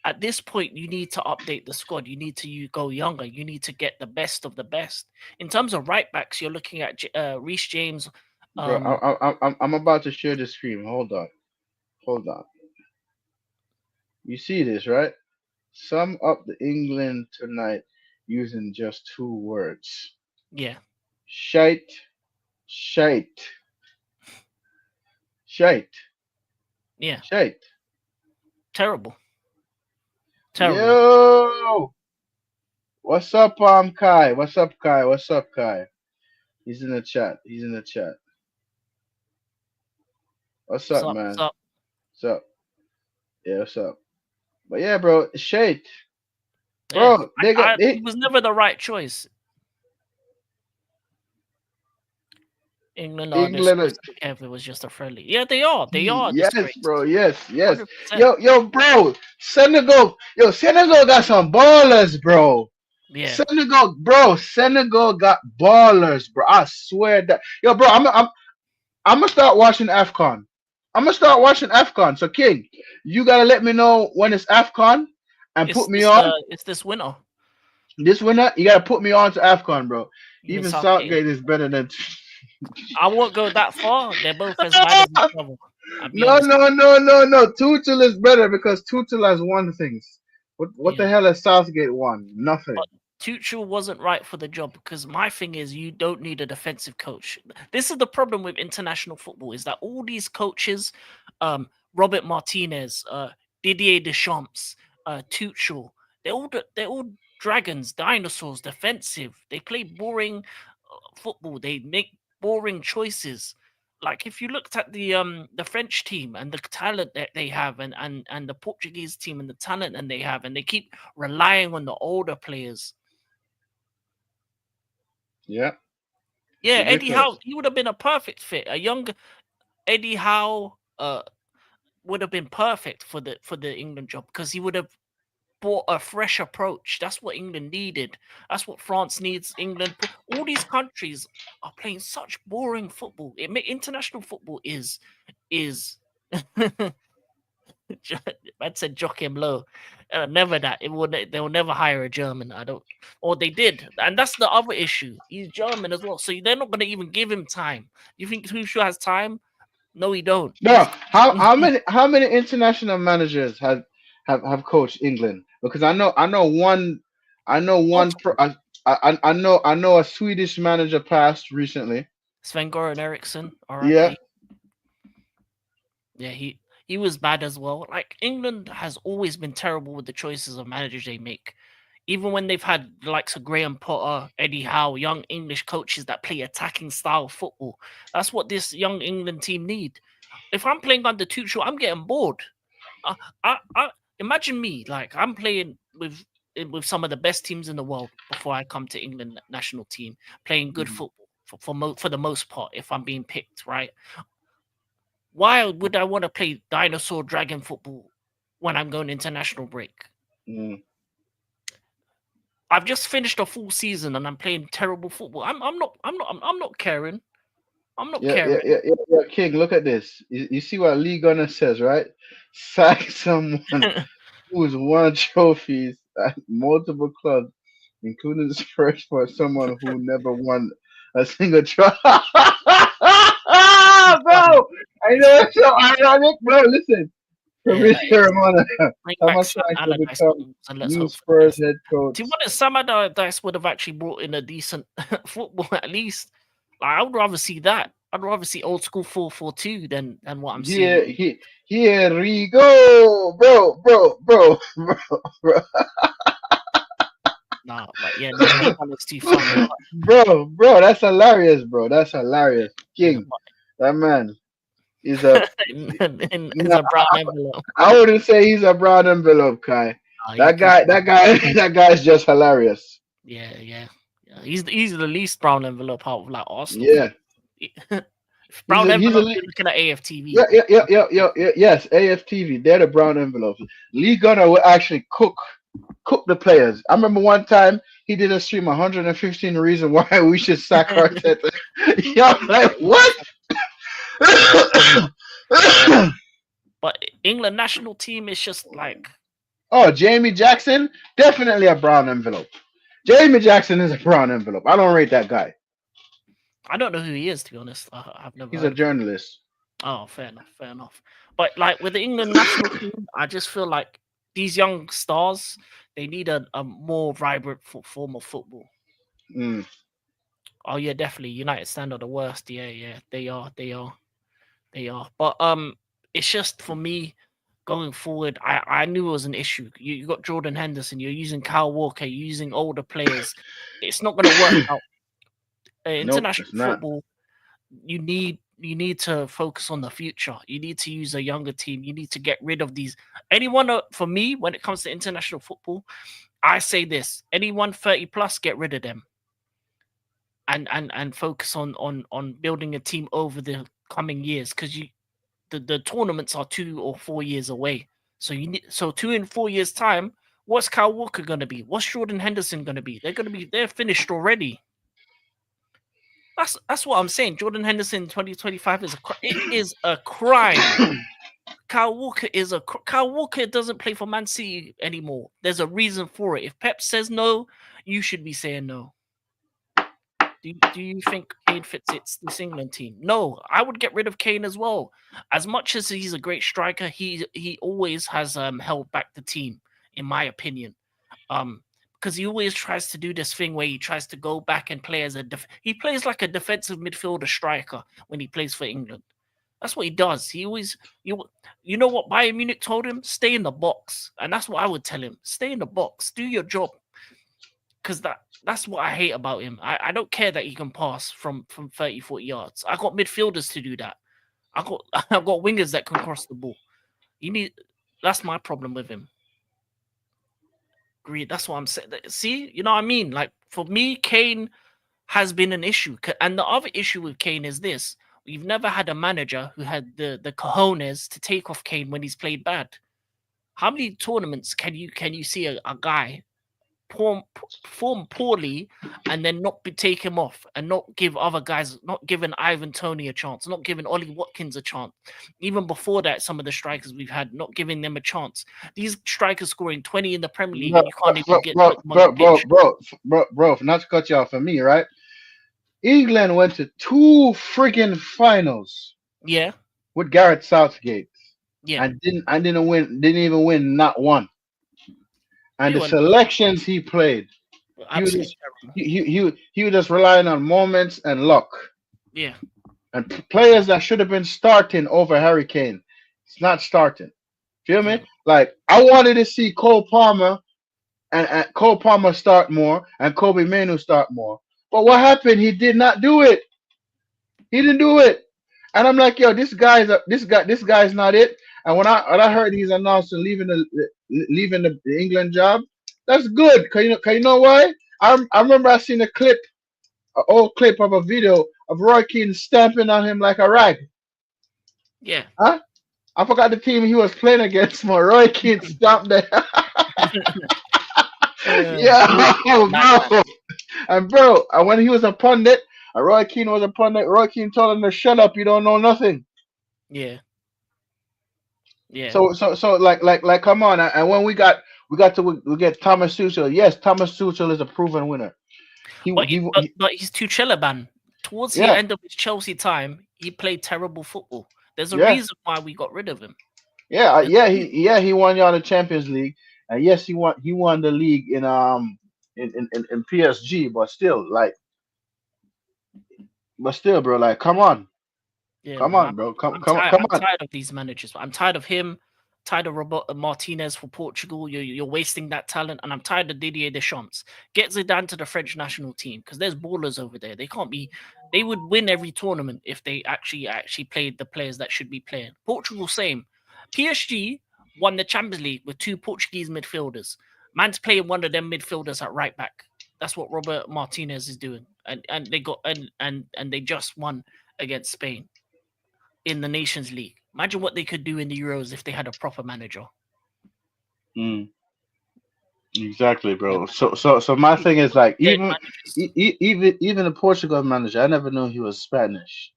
at this point, you need to update the squad. You need to go younger. You need to get the best of the best. In terms of right backs, you're looking at Reece James. bro. Um, I'm about to share the screen. Hold on, hold on. You see this, right? Sum up the England tonight using just two words: yeah, shite, shite, shite, yeah, shite. terrible, terrible. Yo, what's up, Kai? What's up, Kai? What's up, Kai? He's in the chat. He's in the chat. What's up, What's man? up? What's up? Yeah, what's up? But yeah, bro, shite, Yeah, bro. They got he they was never the right choice. England are England. disgraced. I don't care if it was just a friendly. Yeah, they are. They are Yes, bro. disgraced. Yes, yes. 100%. Yo, bro. Senegal. Yo, Senegal got some ballers, bro. Yeah. Senegal got ballers, bro. I swear that. Yo, bro, I'm gonna start watching AFCON. I'm gonna start watching AFCON. So, King, you gotta let me know when it's AFCON and put me on. It's this winter. This winner, you gotta put me on to AFCON, bro. You in Even Southgate. Southgate is better than. I won't go that far. They're both as bad as each other. I'll be No, honest. no, no, no, no. Tuchel is better because Tuchel has won things. What the Yeah. hell has Southgate won? Nothing. But Tuchel wasn't right for the job because my thing is you don't need a defensive coach. This is the problem with international football is that all these coaches, Robert Martinez, Didier Deschamps, Tuchel, they're all dragons, dinosaurs, defensive. They play boring football. They make boring choices. Like if you looked at the French team and the talent that they have and the Portuguese team and the talent that they have and they keep relying on the older players. Yeah, it's Yeah, Eddie Howe, ridiculous. he would have been a perfect fit. A younger Eddie Howe would have been perfect for the England job because he would have brought a fresh approach. That's what England needed. That's what France needs. England, all these countries are playing such boring football. International football is I said Joachim Low. Never that. They will never hire a German. I don't. Or they did, and that's the other issue. He's German as well, so they're not going to even give him time. You think Tuchel has time? No, he don't. No, how many international managers have coached England? Because I know one Multiple. I know a Swedish manager passed recently. Sven Goran Eriksson, Yeah, R.I.P. Yeah, he was bad as well. Like England has always been terrible with the choices of managers they make. Even when they've had the likes of Graham Potter, Eddie Howe, young English coaches that play attacking style football. That's what this young England team need. If I'm playing under Tuchel, I'm getting bored. I imagine me like I'm playing with some of the best teams in the world before I come to England national team, playing good mhm, football for the most part. If I'm being picked, right? Why would I want to play dinosaur dragon football when I'm going international break? mm. I've just finished a full season and I'm playing terrible football. I'm not caring. I'm not Yeah, yeah, caring. yeah, yeah, yeah. King, look at this. You see what Lee Gunner says, right? Sack someone who's won trophies at multiple clubs, including the Spurs, for someone who never won a single trophy. Bro, He's funny. I He's know funny. it's so ironic, bro. Listen, Yeah, that Fabrizio is. Romano, Bring back Thomas Sam trying to Allardyce become and let's new hope for the Spurs best. head To be coach. honest, Sam Allardyce would have actually brought in a decent football at least. Like I would rather see that. I'd rather see old school 4-4-2 than what I'm seeing with. Here, here we go, bro, bro. Nah, but yeah, no, Lee Gunner's too funny. Bro, that's hilarious, bro. That's hilarious. In a King, that man is a. in No, a brown envelope. I wouldn't say he's a brown envelope guy. Nah, he's That too guy, funny. that guy, that guy's just hilarious. Yeah, yeah, yeah. He's the least brown envelope out of like Arsenal Yeah, fans. If brown he's a envelope, you're looking at yeah, AFTV. yeah, yeah, yeah, yeah, yeah. Yes, AFTV. They're the brown envelopes. Lee Gunner will actually cook the players. I remember one time he did a stream 115 reasons why we should sack Arteta. Yeah, I'm like, what? But England national team is just like Oh, Jamie Jackson, definitely a brown envelope. Jamie Jackson is a brown envelope. I don't rate that guy. I don't know who he is to be honest. I've never He's a heard of him. journalist. Oh, fair enough, fair enough. But like with the England national team, I just feel like these young stars they need a more vibrant form of football. Mm, Oh yeah, definitely. United stand are the worst. Yeah, yeah, they are. But it's just for me going forward. I knew it was an issue. You got Jordan Henderson. You're using Kyle Walker. You're using older players. It's not going to work out. nope, it's International not. football. You need to focus on the future. You need to use a younger team. You need to get rid of these. Anyone for me when it comes to international football, I say this: anyone 30 plus, get rid of them. and focus on building a team over the coming years, because the tournaments are 2 or 4 years away. So you need, so 2 and 4 years time. What's Kyle Walker gonna be? What's Jordan Henderson gonna be? They're finished already. That's what I'm saying. Jordan Henderson in 2025 is it is a crime. Kyle Walker doesn't play for Man City anymore. There's a reason for it. If Pep says no, you should be saying no. Do you think Kane fits this England team? No, I would get rid of Kane as well. As much as he's a great striker, he always has held back the team, in my opinion. Um, because he always tries to do this thing where he tries to go back and play as he plays like a defensive midfielder striker when he plays for England. That's what he does. You know what Bayern Munich told him? Stay in the box, and that's what I would tell him. Stay in the box, do your job, because that's what I hate about him. I don't care that he can pass from 30, 40 yards. I got midfielders to do that. I've got wingers that can cross the ball. You need That's my problem with him. Agreed. That's what I'm saying. See, you know what I mean? Like, for me, Kane has been an issue. And the other issue with Kane is this: we've never had a manager who had the cojones to take off Kane when he's played bad. How many tournaments can you see a guy perform poorly and then not take him off, and not give other guys, not giving Ivan Toney a chance, not giving Ollie Watkins a chance? Even before that, some of the strikers we've had, not giving them a chance. These strikers scoring 20 in the Premier League, Bro, and you can't even bro, put them on the bro, bro, pitch. bro, bro, not to cut you off for me, right? England went to two friggin' finals Yeah, with Gareth Southgate yeah. and didn't even win not one. And We the went selections he played, he was absolutely just terrible. he was just relying on moments and luck. Yeah, And players that should have been starting over Harry Kane, it's not starting. Feel yeah, me? Like, I wanted to see Cole Palmer and Cole Palmer start more and Kobe Manu start more. But what happened? He did not do it. He didn't do it. And I'm like, yo, this guy's not it. And when I heard he's announcing leaving the England job, that's good. Cause you know why? I remember I seen an old clip of a video of Roy Keane stamping on him like a rag. yeah. Huh? I forgot the team he was playing against. My Roy Keane stomped there. Yeah, Madman. bro. And when he was a pundit, Roy Keane was a pundit. Roy Keane told him to shut up. You don't know nothing. Yeah, yeah. So like come on. And when we get Thomas Tuchel. Yes, Thomas Tuchel is a proven winner. But he's too Chelaban. Towards the Yeah, end of his Chelsea time, he played terrible football. There's a yeah, reason why we got rid of him. There's a yeah. reason. He won y'all the Champions League, and yes, he won the league in PSG. But still, bro, like Yeah, come man. on, bro, I'm come tired. come I'm on. tired of these managers. I'm tired of him. Tired of Robert Martinez for Portugal. You're wasting that talent, and I'm tired of Didier Deschamps. Get Zidane to the French national team, because there's ballers over there. They can't be. They would win every tournament if they actually played the players that should be playing. Portugal, same. PSG won the Champions League with two Portuguese midfielders. Man's playing one of them midfielders at right back. That's what Robert Martinez is doing, and they got and they just won against Spain in the Nations League. Imagine what they could do in the Euros if they had a proper manager. Mm, exactly, Yeah, bro. man. So my These thing is like dead even managers. even the Portugal manager, I never knew he was Spanish.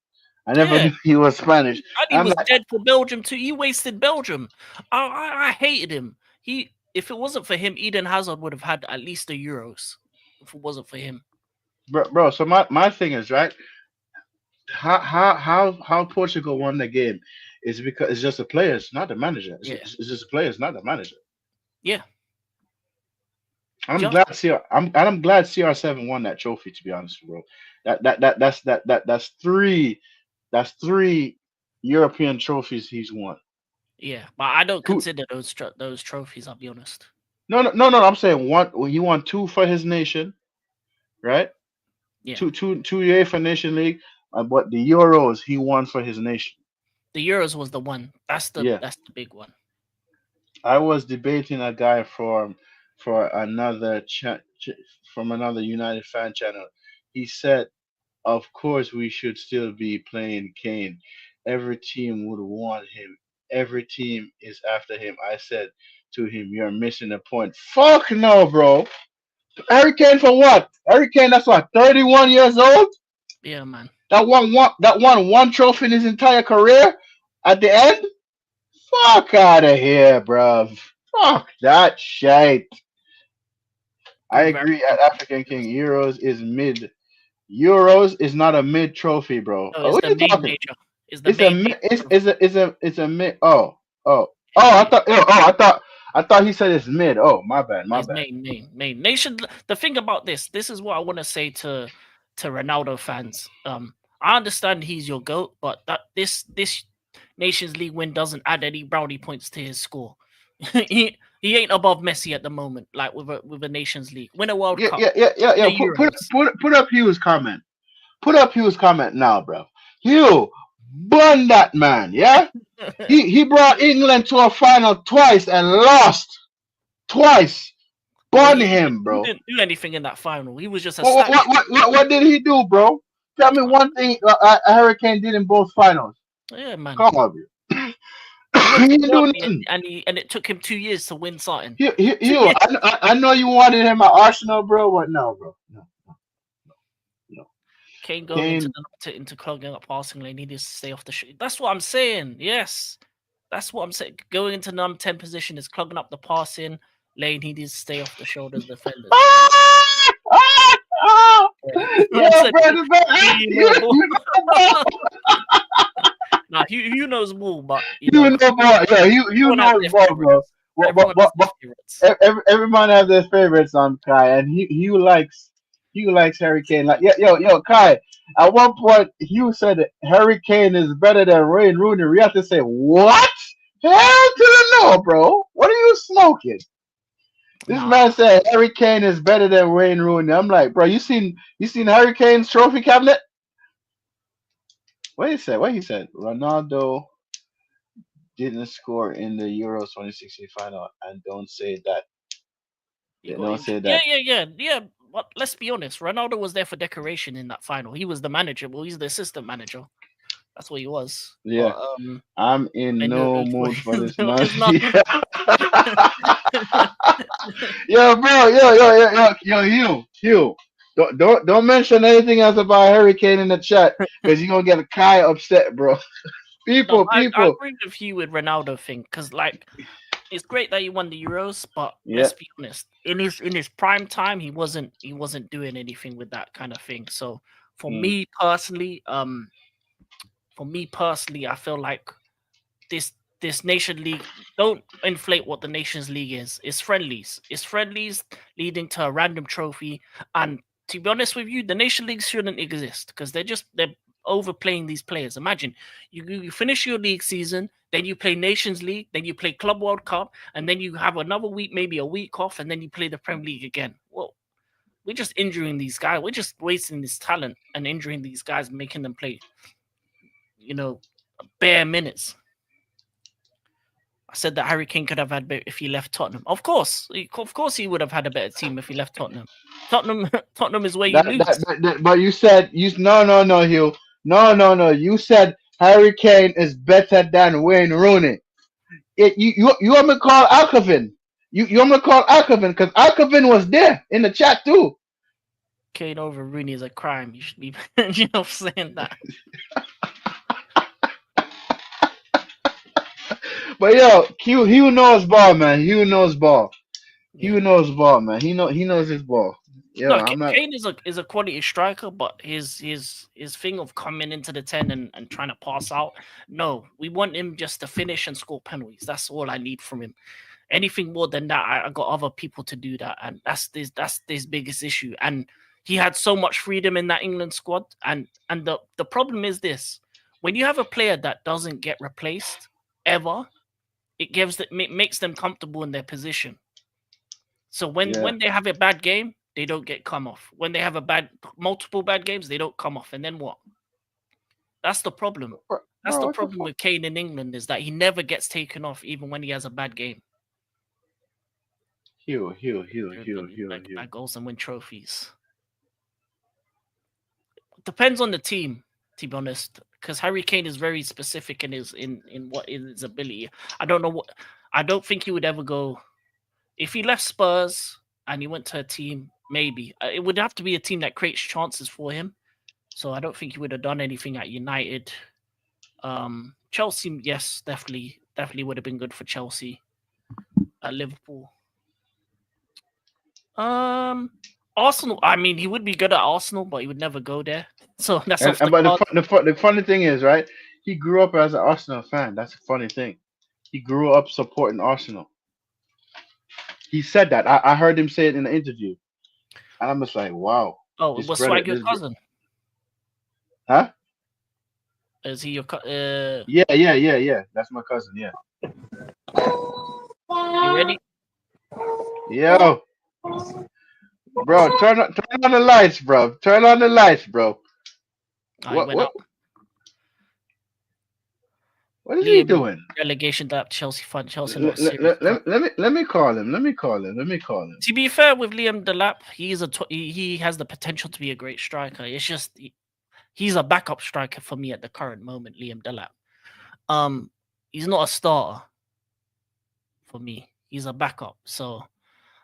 I never Yeah, knew he was Spanish. and he I'm was like, dead for Belgium too. He wasted Belgium. I hated him. If it wasn't for him, Eden Hazard would have had at least the Euros. If it wasn't for him, bro. So my thing is right. How Portugal won the game is because it's just the players, not the manager. yeah, It's just the players, not the manager. yeah, I'm just glad I'm glad CR7 won that trophy. To be honest, bro, that's three European trophies he's won. yeah. But I don't Two, consider those trophies. I'll be honest. no. I'm saying one. He won two for his nation, right? Yeah, Two UEFA Nation League, but the Euros he won for his nation. the Euros was the one. Yeah, That's the big one. I was debating a guy for another from another United fan channel. He said Of course, we should still be playing Kane. Every team would want him. Every team is after him. I said to him, "You're missing the point." Fuck no, bro. Harry Kane for what? Harry Kane, that's what, 31 years old. Yeah, man. That won one trophy in his entire career. At the end, fuck out of here, bruv. Fuck that shit. I Prove agree. At everything. African King, Euros is mid. Euros is not a mid trophy, bro. No, Oh, it's what the you main talking? major. It's the It's a main mi- major trophy. it's a mid. Oh. Yeah, I yeah. thought. I thought he said it's mid. Oh, my bad. My It's bad. main. Nation. The thing about this is what I want to say to Ronaldo fans. I understand he's your goat, but that this Nations League win doesn't add any brownie points to his score. He ain't above Messi at the moment. Like with a Nations League, win a World Yeah, Cup, yeah, yeah, yeah, win yeah. a Euros. Put up Hugh's comment. Put up Hugh's comment now, bro. Hugh, bun that man. Yeah, he brought England to a final twice and lost twice. Well, Bun him, he bro. didn't do anything in that final. He was just a What statue. what what what, what did he do, bro? Tell me one thing Hurricane did in both finals. Yeah, man. Come on, bro. He went He to didn't do Germany nothing. and it took him 2 years to win something. Hugh, I know you wanted him at Arsenal, bro, but no, bro. No, no. Kane going Kane, into clogging up passing lane. He needs to stay off the shoot. That's what I'm saying. Yes, that's what I'm saying. Going into number 10 position is clogging up the passing lane. He needs to stay off the shoulders of defenders. ah! Ah! Ah! Yeah. I Yo, said, brother, man, you you, know ball. you know ball. Nah, you knows ball, but You know ball. Yeah, you everyone has know their ball, bro. favorites. Everyone has their favorites. Every man have their favorites on Kai, and Hugh likes Harry Kane. Like, yeah, yo, Kai. At one point, Hugh said that Harry Kane is better than Wayne Rooney. We have to say, what? Hell to the no, bro. What are you smoking? This Nah, man said Harry Kane is better than Wayne Rooney. I'm like, bro, you seen Harry Kane's trophy cabinet? What he said? What he said? Ronaldo didn't score in the Euros 2016 final, and don't say that. he They got don't injured. say Yeah, that. yeah, yeah, yeah. But let's be honest. Ronaldo was there for decoration in that final. He was the manager. Well, he's the assistant manager. That's what he was. Yeah, But I'm in and no, no mood for this it's not. nonsense. Yo, bro, yo, Hugh. Don't mention anything else about Hurricane in the chat because you're gonna get a Kai upset, bro. No, People, I people. agree with you with Ronaldo thing because like it's great that he won the Euros, but Yeah. let's be honest, in his prime time, he wasn't doing anything with that kind of thing. So for Mm, me personally, I feel like this this nation league don't inflate what the nations league is. It's friendlies. It's friendlies leading to a random trophy. And to be honest with you, the nation league shouldn't exist because they're overplaying these players. Imagine you finish your league season, then you play Nations League, then you play Club World Cup, and then you have another week, maybe a week off, and then you play the Premier League again. Well, we're just injuring these guys. We're just wasting this talent and injuring these guys, making them play, you know, bare minutes. I said that Harry Kane could have had better if he left Tottenham. Of course, he would have had a better team if he left Tottenham. Tottenham is where you that, lose. but you said no, Hugh. No. You said Harry Kane is better than Wayne Rooney. You want me to call Alcovin? You want me to call Alcovin because Alcovin was there in the chat too. Kane over Rooney is a crime. You should be, saying that. But yo, Hugh knows ball, man. Hugh knows ball. Yeah. Hugh knows ball, man. He knows his ball. Yo, No, I'm not. Kane is a quality striker, but his thing of coming into the 10 and trying to pass out. No, we want him just to finish and score penalties. That's all I need from him. Anything more than that, I got other people to do that, and that's his biggest issue. And he had so much freedom in that England squad, and the problem is this: when you have a player that doesn't get replaced ever, it makes them comfortable in their position. So Yeah, when they have a bad game, they don't get come off. When they have multiple bad games, they don't come off. And then what? That's the problem. That's bro. the What the problem fuck? with Kane in England is that he never gets taken off, even when he has a bad game. Hugh. Like goals and win trophies. depends on the team, to be honest, because Harry Kane is very specific in what is his ability. I don't know what. I don't think he would ever go if he left Spurs and he went to a team. Maybe it would have to be a team that creates chances for him. So I don't think he would have done anything at United. Chelsea, yes, definitely would have been good for Chelsea. At Liverpool, Arsenal. I mean, he would be good at Arsenal, but he would never go there. So that's off And the but card. the funny thing is, right? He grew up as an Arsenal fan. That's a funny thing. He grew up supporting Arsenal. He said that. I heard him say it in the interview, and I'm just like, wow, Oh, it this was brother, Swag your cousin? huh? Is he your Yeah. That's my cousin. Yeah. You ready? Yo, bro, turn on the lights, bro. Turn on the lights, bro. Oh, he What went what out. what is he Liam doing? relegation that Chelsea fan. Chelsea not a serious club. Let me call him. Let me call him. Let me call him. To be fair with Liam Delap, he has the potential to be a great striker. It's just he's a backup striker for me at the current moment. Liam Delap. He's not a starter for me. He's a backup. So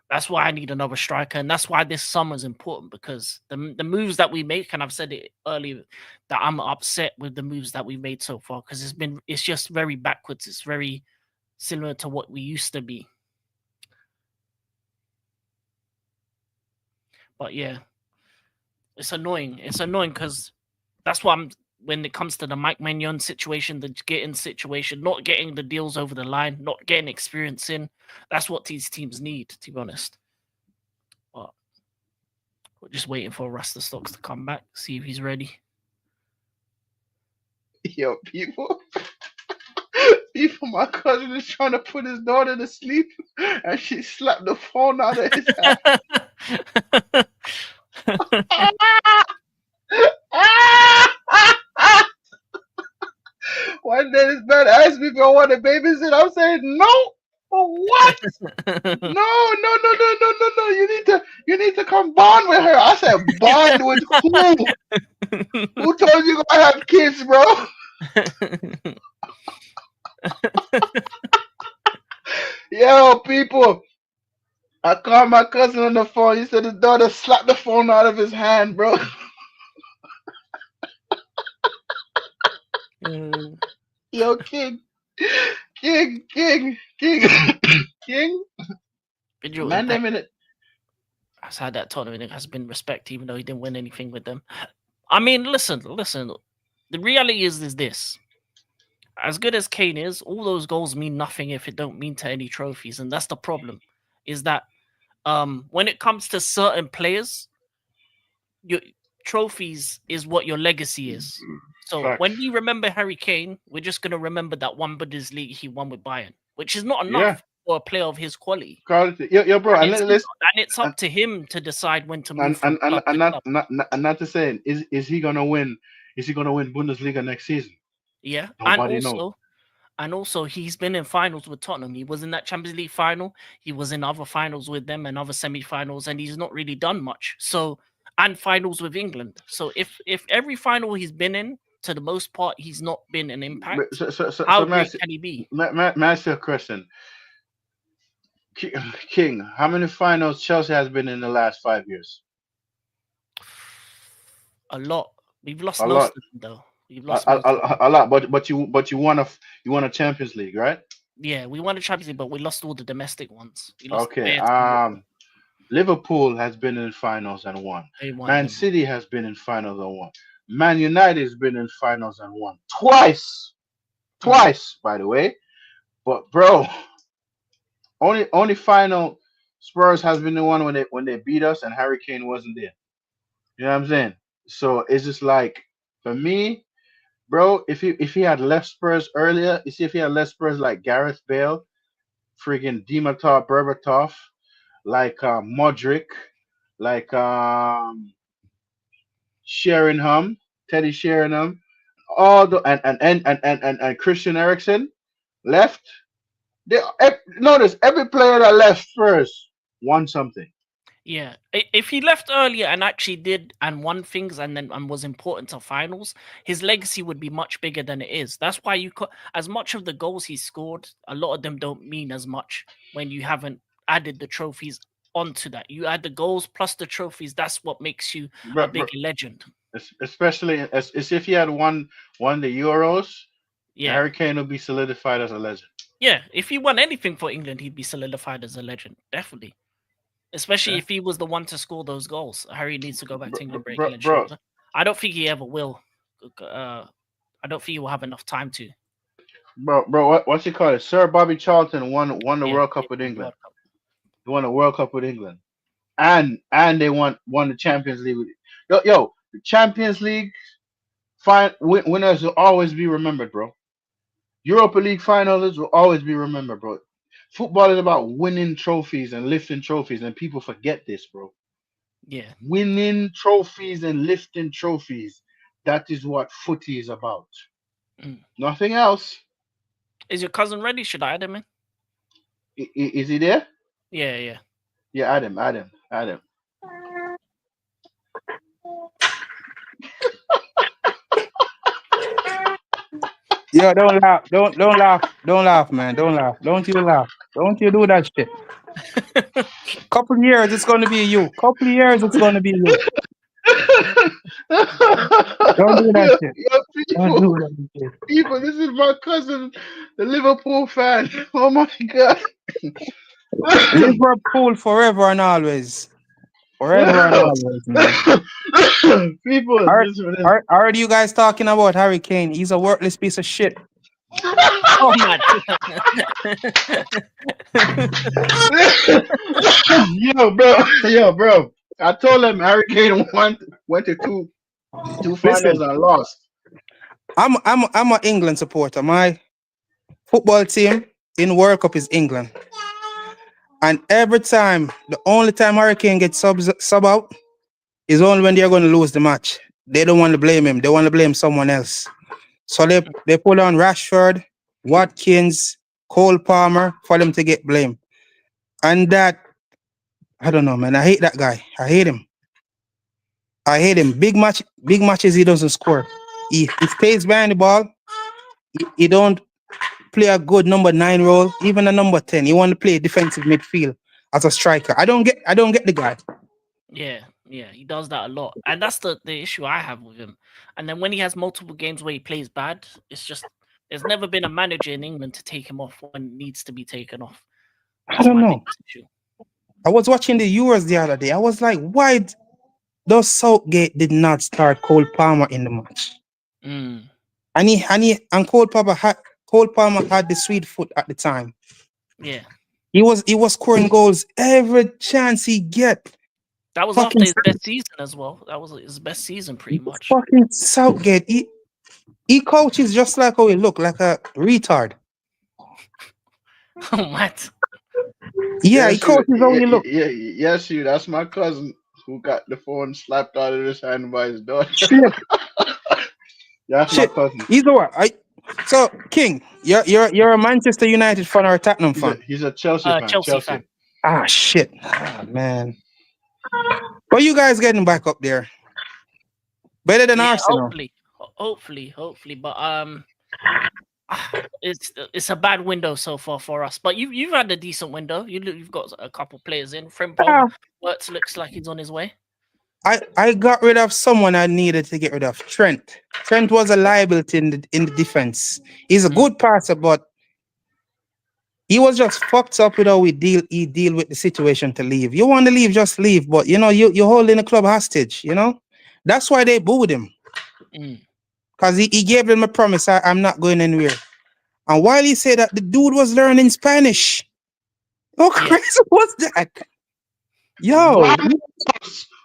that's why I need another striker, and that's why this summer is important because the moves that we make, and I've said it earlier, that I'm upset with the moves that we made so far because it's just very backwards. It's very similar to what we used to be. But yeah, it's annoying. It's annoying because that's why when it comes to the Mike Maignan situation, the getting situation, not getting the deals over the line, not getting experience in, that's what these teams need, to be honest. But we're just waiting for Rasta Stocks to come back, see if he's ready. Yo, people. People, my cousin is trying to put his daughter to sleep, and she slapped the phone out of his hand. One day this man asked me if I want to babysit. I'm saying no. For what? No. You need to come bond with her. I said bond with who? Who told you gonna have kids, bro? Yo, people. I called my cousin on the phone. He said his daughter slapped the phone out of his hand, bro. Yo, King. King. Visual Man, impact them in it. has had that tournament has been respect, even though he didn't win anything with them. I mean, listen. The reality is this: as good as Kane is, all those goals mean nothing if it don't mean to any trophies, and that's the problem. Is that when it comes to certain players, your trophies is what your legacy is. So Facts. when we remember Harry Kane, we're just gonna remember that one Bundesliga he won with Bayern, which is not Yeah. enough for a player of his quality. Quality. Yo, bro, And and it's let's and it's up to him to decide when to move and from club to club. not to say is he gonna win? Is he gonna win Bundesliga next season? Yeah, Nobody knows. and also he's been in finals with Tottenham. He was in that Champions League final. He was in other finals with them and other semi-finals, and he's not really done much. So and finals with England. So if every final he's been in, to the most part, he's not been an impact. How So great can he be? may I ask you a question? King, how many finals Chelsea has been in the last 5 years? A lot. We've lost A most lot, of them though. We've lost most of them. a lot. But you won a Champions League, right? Yeah, we won the Champions League, but we lost all the domestic ones. We lost Okay. bare to Liverpool has been in finals and won. they won Man them. City has been in finals and won. Man United has been in finals and won twice. Twice, by the way. But bro, only final Spurs has been the one when they beat us and Harry Kane wasn't there. You know what I'm saying? So it's just like for me, bro. If he had left Spurs earlier, you see, if he had left Spurs like Gareth Bale, friggin' Dimitar Berbatov, like Modric, like Sheringham, Teddy Sheringham, all the and Christian Eriksen left. Notice every player that left Spurs won something. Yeah, if he left earlier and actually did and won things and then and was important to finals, his legacy would be much bigger than it is. That's why you could, as much of the goals he scored, a lot of them don't mean as much when you haven't added the trophies onto that. You add the goals plus the trophies. That's what makes you a Bro, bro, bigger legend. especially as if he had won the Euros, Yeah, Harry Kane would be solidified as a legend. yeah. If he won anything for England, he'd be solidified as a legend, definitely. Especially Okay, if he was the one to score those goals. Harry needs to go back to England, break bro, legend. bro, I don't think he ever will. I don't think he will have enough time to. bro, what's he called? It? Sir Bobby Charlton won the Yeah, World yeah, Cup with won the England. World Cup. He won the World Cup with England, and they won the Champions League. Yo, the Champions League winners will always be remembered, bro. Europa League finalists will always be remembered, bro. Football is about winning trophies and lifting trophies, and people forget this, bro. Yeah. Winning trophies and lifting trophies. That is what footy is about. Mm. Nothing else. Is your cousin ready? Should I add him in? Is he there? Yeah, yeah. Yeah, Adam. Yo, don't laugh. Don't laugh. Don't laugh, man. Don't laugh. Don't you laugh. Don't you do that shit. Couple years, it's gonna be you. Couple years, it's gonna be you. Don't do that shit. Yo, Don't people, do that shit. people, this is my cousin, the Liverpool fan. Oh my god. Liverpool forever and always. Forever and always, man. People, this. I heard you guys talking about Harry Kane. He's a worthless piece of shit. Oh man. Yo, bro. I told him Harry Kane went to two finals Listen, and lost. I'm an England supporter. My football team in World Cup is England. And every time, the only time Hurricane gets sub out is only when they're going to lose the match. They don't want to blame him. They want to blame someone else. So they put on Rashford, Watkins, Cole Palmer for them to get blamed. And that, I don't know, man. I hate that guy. I hate him. I hate him. Big matches he doesn't score. He stays behind the ball. He don't play a good number 9 role, even a number 10. He want to play defensive midfield as a striker. I don't get the guy. Yeah, yeah, he does that a lot. And that's the issue I have with him. And then when he has multiple games where he plays bad, it's just there's never been a manager in England to take him off when it needs to be taken off. I That's don't my know. biggest issue. I was watching the Euros the other day. I was like, why does Southgate did not start Cole Palmer in the match? Mm, And Cole Palmer had the sweet foot at the time. yeah. He was scoring goals every chance he get. That was after Fucking his best season as well. That was his best season pretty much. fucking Southgate. He coaches just like how he look, like a retard. Oh what? Yeah, he coaches how he look. Yes, you. That's my cousin who got the phone slapped out of his hand by his daughter. Shit. That's Shit. my cousin. Either way, so King, you're a Manchester United fan or a Tottenham fan? He's a Chelsea fan. Chelsea fan. Ah shit. Ah man. But you guys getting back up there. Better than Yeah, Arsenal. hopefully. But it's a bad window so far for us. But you've had a decent window. You've got a couple players in. Frimpong looks like he's on his way. I got rid of someone I needed to get rid of. Trent. Trent was a liability in the defense. He's a good passer, but he was just fucked up with how he deal with the situation to leave. You want to leave, just leave. But you know, you're holding the club hostage, you know? That's why they booed him. Because he gave them a promise, I'm not going anywhere. And while he said that, the dude was learning Spanish. How crazy was that? Yo.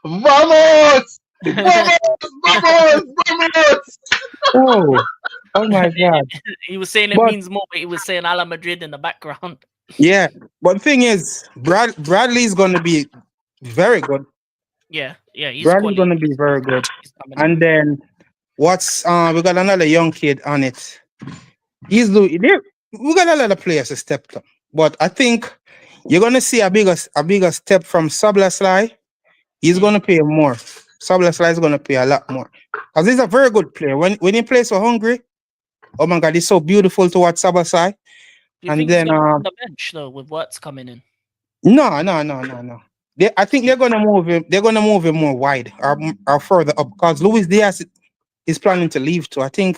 Vamos! Oh my God. He was saying it means more, but he was saying Ala Madrid in the background. Yeah. But the thing is, Bradley's going to be very good. Yeah. Bradley's going to be very good. And then we got another young kid on it. We got a lot of players to step up. But I think You're gonna see a bigger step from Sablasly. He's Mm. gonna pay more. Sablasly is gonna pay a lot more. Because he's a very good player. When he plays for Hungary, oh my god, he's so beautiful to watch Sablasly. Do you And think he's then gonna be on the bench though with Wirtz coming in? no. I think they're gonna move him. They're gonna move him more wide or further up because Luis Diaz is planning to leave too. I think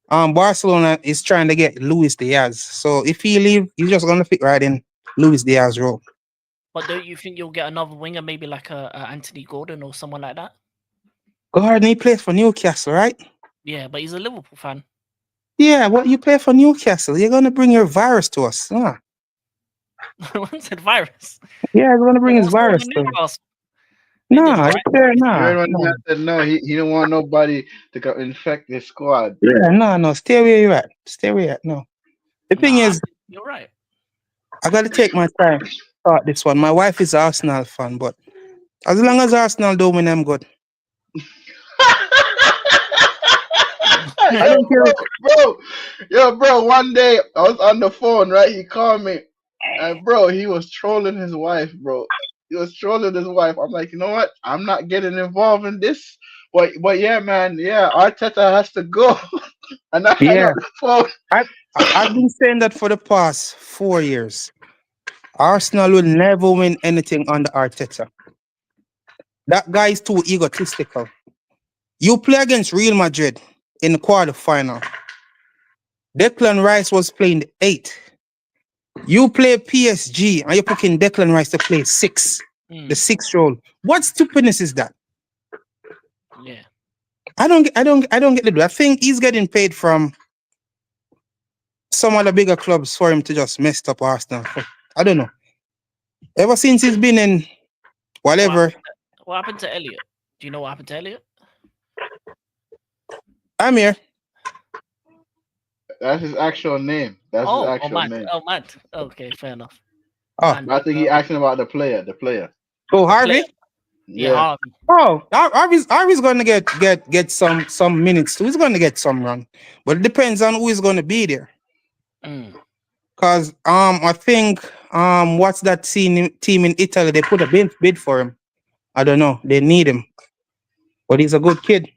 Barcelona is trying to get Luis Diaz. So if he leave, he's just gonna fit right in Luis Diaz role. But don't you think you'll get another winger, maybe like a Anthony Gordon or someone like that? Gordon, he plays for Newcastle, right? Yeah, but he's a Liverpool fan. Yeah, well, you play for Newcastle. You're gonna bring your virus to us. Huh? One said virus. Yeah, he's gonna bring his What's wrong virus with to us. Newcastle? No, Vinny's right. it's there, You heard no, when the man no. said no, he don't want nobody to go infect his squad. Yeah, no. Stay where you're at. Stay where you're at. No. The thing Nah, is, you're right. I gotta take my time to start this one. My wife is an Arsenal fan, but as long as Arsenal do win, I'm good. I yo, don't care. bro. One day I was on the phone, right? He called me, and bro, he was trolling his wife, bro. He was trolling his wife. I'm like, you know what? I'm not getting involved in this. But yeah, man, yeah, Arteta has to go, and I hang Yeah, up the phone. I've been saying that for the past 4 years. Arsenal will never win anything under Arteta. That guy is too egotistical. You play against Real Madrid in the quarterfinal. Declan Rice was playing the 8. You play PSG and you're picking Declan Rice to play 6, the 6th role. What stupidness is that? Yeah. I don't get the. I think he's getting paid from some of the bigger clubs for him to just mess up Arsenal. I don't know. Ever since he's been in whatever, What happened to Elliot? Do you know what happened to Elliot? I'm here. That's his actual name. That's his actual name. Oh, man. Okay, fair enough. Oh, And, I think he asking about the player. The player. oh Harvey. Yeah, Harvey. Oh, Harvey's gonna get some minutes too. He's gonna get some run, but it depends on who is gonna be there. Mm. Cause I think what's that team in Italy? They put a bid for him. I don't know. They need him, but he's a good kid.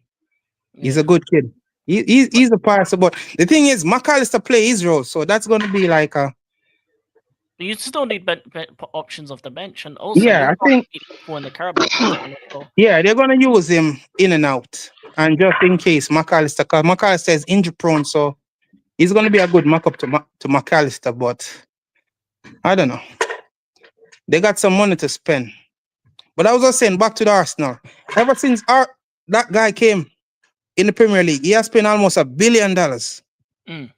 He's a good kid. He's a passer, but the thing is, McAllister play his role, so that's gonna be like a. You still need options off the bench, and also Yeah, I think. for in the Carabao Cup. Yeah, they're gonna use him in and out, and just in case McAllister, because McAllister is injury prone, so he's gonna be a good mock-up to McAllister. But I don't know. They got some money to spend. But I was just saying, back to the Arsenal. Ever since that guy came in the Premier League, he has spent almost $1 billion.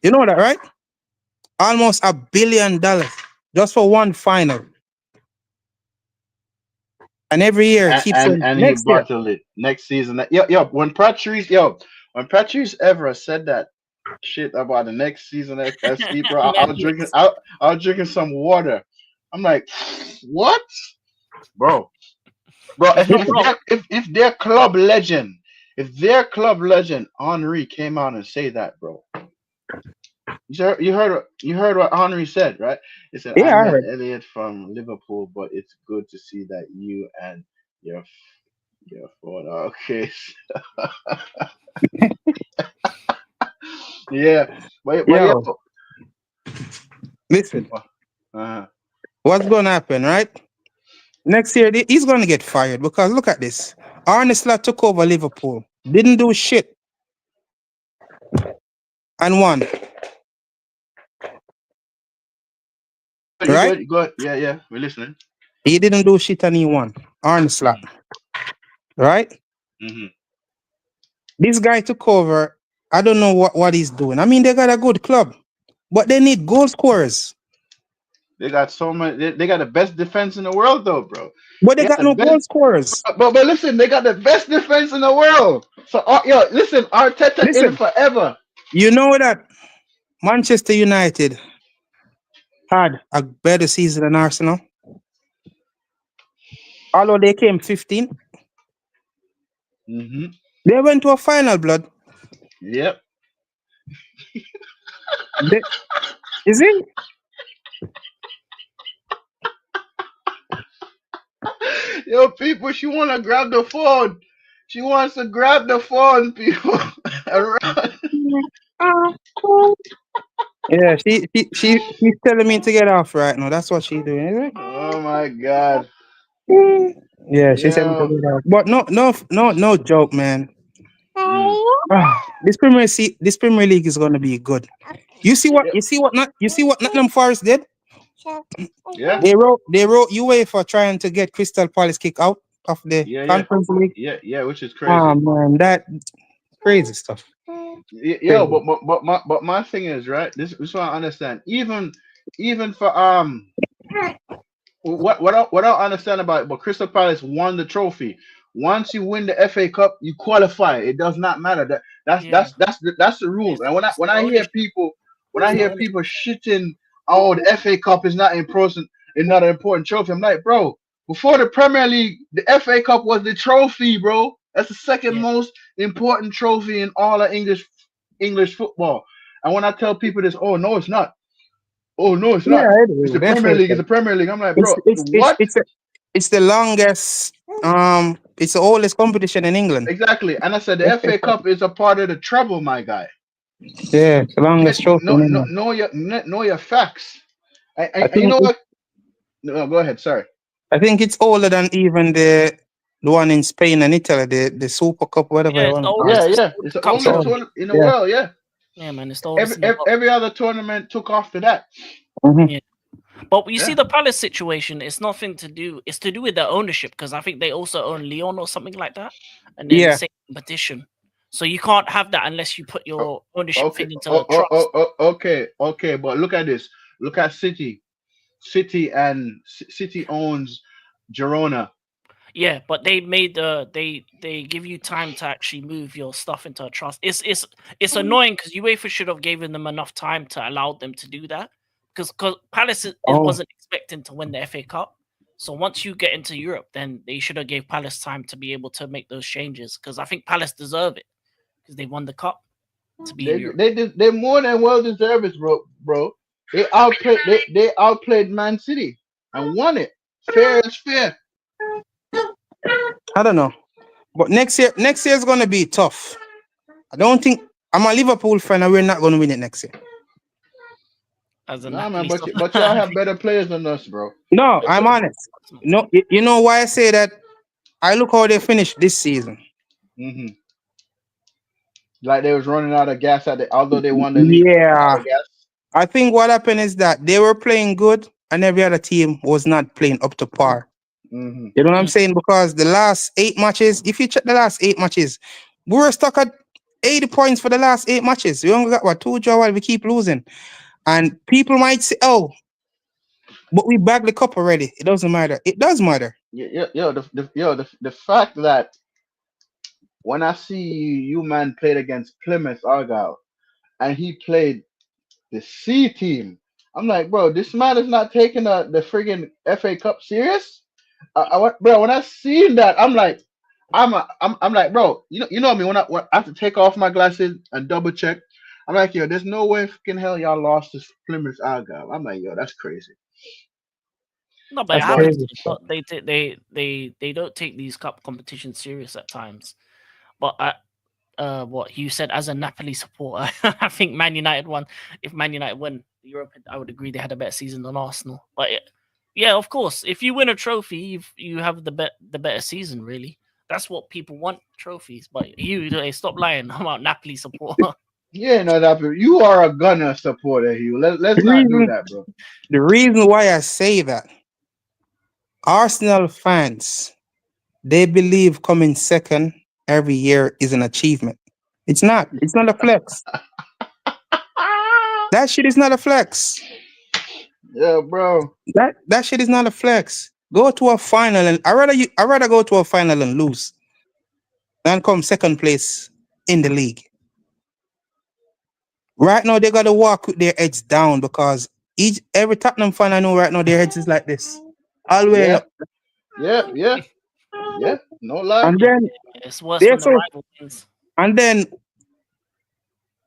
You know that, right? Almost $1 billion just for one final. And every year he keeps saying, and he next year. bottled it next season. When Patrice ever said that shit about the next season FC, bro, I was drinking some water. I'm like, what, bro? If their club legend, Henri came out and say that, bro. You heard what Henri said, right? He said, Yeah, I I met heard. Elliot from Liverpool, but it's good to see that you and your father. Okay. Yeah. But Yo, listen, what's gonna happen, right? Next year he's gonna get fired because look at this. Arne Slot took over Liverpool, didn't do shit, and won. Right? Good. Yeah. We're listening. He didn't do shit and he won. Arne Slot. Right? Mm-hmm. This guy took over. I don't know what he's doing. I mean, they got a good club, but they need goal scorers. They got so many. They got the best defense in the world, though, bro. But they got no goal scorers. But listen, they got the best defense in the world. So listen, Arteta in forever. You know that Manchester United had a better season than Arsenal, although they came 15. Mm-hmm. They went to a final, blood. Yep. Is it? Yo, people, she wanna grab the phone. She wants to grab the phone, people. And run. Yeah, she's telling me to get off right now. That's what she's doing, is Oh my god. it? Yeah, she said me to Yeah. get off. But no joke, man. Mm. This Premier League is gonna be good. You see what Yeah. Nottingham Forest did? Yeah. They wrote UEFA trying to get Crystal Palace kicked out of the Yeah. Yeah. Conference League. Yeah. Yeah. Which is Ah crazy. man, that crazy stuff. Yo, Crazy. but my thing is right. This is what I understand. Even for what I understand about it, but Crystal Palace won the trophy. Once you win the FA Cup, you qualify. It does not matter. Yeah, That's the rule. And when I it's when the I hear ownership. people when I It's the hear ownership. people shitting, oh, the FA Cup is not important, it's not an important trophy. I'm like, bro, before the Premier League, the FA Cup was the trophy, bro. That's the second Yeah, most important trophy in all of English football. And when I tell people this, oh no, it's not. Oh no, it's Yeah, not. it It's is the Premier League. It's definitely. the Premier League. I'm like, It's bro, it's it's what? it's a, it's the longest it's the oldest competition in England. Exactly. And I said the FA FA Cup. Cup is a part of the treble, my guy. Yeah, it's the longest trophy No, in no, England. know your facts. I And you think know it, what? No, go ahead. Sorry. I think it's older than even the one in Spain and Italy, the Super Cup, whatever yeah, you it's want the to call Yeah, it. oldest. It's yeah. the It's oldest the cup It's in the oldest older. world. tournament in the Yeah. world. Yeah. Yeah, man, it's the Every oldest in the every, world. every other tournament took after that. Hmm. Yeah, but you see Yeah. the Palace situation. It's nothing to do. It's to do with their ownership because I think they also own Lyon or something like that, and they're in the Yeah. same competition. So you can't have that unless you put O- your ownership Okay. thing into a Oh, trust. okay. Okay. But look at this. Look at City. City owns Girona. Yeah, but they made they give you time to actually move your stuff into a trust. It's annoying because UEFA should have given them enough time to allow them to do that because Palace it Oh, wasn't expecting to win the FA Cup. So once you get into Europe, then they should have gave Palace time to be able to make those changes because I think Palace deserve it because they won the cup to be in Europe. They more than well deserved it, bro. They outplayed Man City and won it. Fair is fair. I don't know. But next year is gonna be tough. I don't think I'm a Liverpool fan and we're not gonna win it next year. As a Nah, man, Napoli supporter, but y'all I have think better players than us, bro. No, I'm honest. No, you know why I say that? I look how they finished this season. Hmm. Like they was running out of gas although they won the league, they ran out Yeah. of gas. I think what happened is that they were playing good and every other team was not playing up to par. Hmm. You know what I'm Mm, saying? Because the last 8 matches, if you check the last 8 matches, we were stuck at 80 points for the last 8 matches. We only got what 2 draw while we keep losing. And people might say, oh, but we bagged the cup already. It doesn't matter. It does matter. The fact that when I see you man played against Plymouth Argyle and he played the C team, I'm like, bro, this man is not taking the friggin' FA Cup serious. Bro, when I seen that, I'm like, I'm like, bro, you know me when I have to take off my glasses and double check. I'm like, yo, there's no way fucking hell y'all lost to Plymouth Argyle. I'm like, yo, that's crazy. no, but it That's But happens. crazy It's stuff. not- they don't take these cup competitions serious at times. But what you said as a Napoli supporter, I think Man United won. If Man United won the Europe, I would agree they had a better season than Arsenal. But yeah, of course, if you win a trophy, you have the better season. Really, that's what people want, trophies. But stop lying. I'm a Napoli supporter. yeah, no, that you are a Gunner supporter, Hugh. The Let's not do reason, that, bro. the reason why I say that, Arsenal fans, they believe coming second every year is an achievement. It's not. It's not a flex. That shit is not a flex. Yeah, bro. That shit is not a flex. Go to a final and I rather go to a final and lose than come second place in the league. Right now they gotta walk with their heads down because every Tottenham fan I know right now their heads is like this. All the way Yeah, up. yeah. No lie. And then It's worse they're when the so rival wins. and then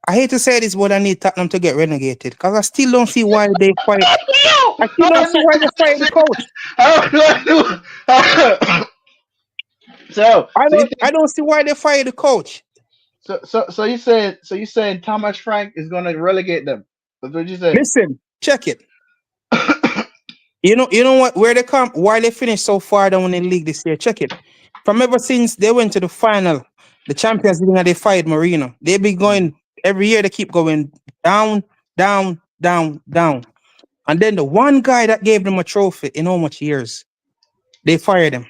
I hate to say this, but I need Tottenham to get relegated because I still don't see why they fight. Yo, I still don't see why they fight the coach. how do I do? So you I think don't see why they fired the coach. you saying Thomas Frank is gonna relegate them? That's what you saying? Listen, check it. You know what? Where they come, why they finished so far down in the league this year? Check it. From ever since they went to the final, the Champions League, and they fired Marino. They be going every year. They keep going down, down, down, down, and then the one guy that gave them a trophy in how much years they fired him,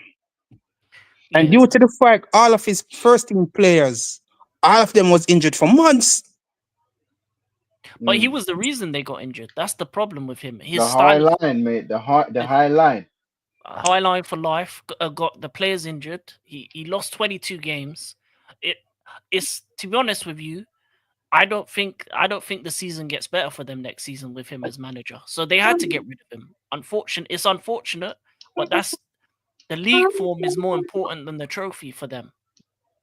and Yeah. due to the fact all of his first team players, all of them was injured for months. But he Mm. was the reason they got injured. That's the problem with him. His The high style of line, mate. The the high line. high line for life got the players injured. He lost 22 games. It it's to be honest with you, I don't think the season gets better for them next season with him as manager. So they had to get rid of him. It's unfortunate, but that's the league form is more important than the trophy for them.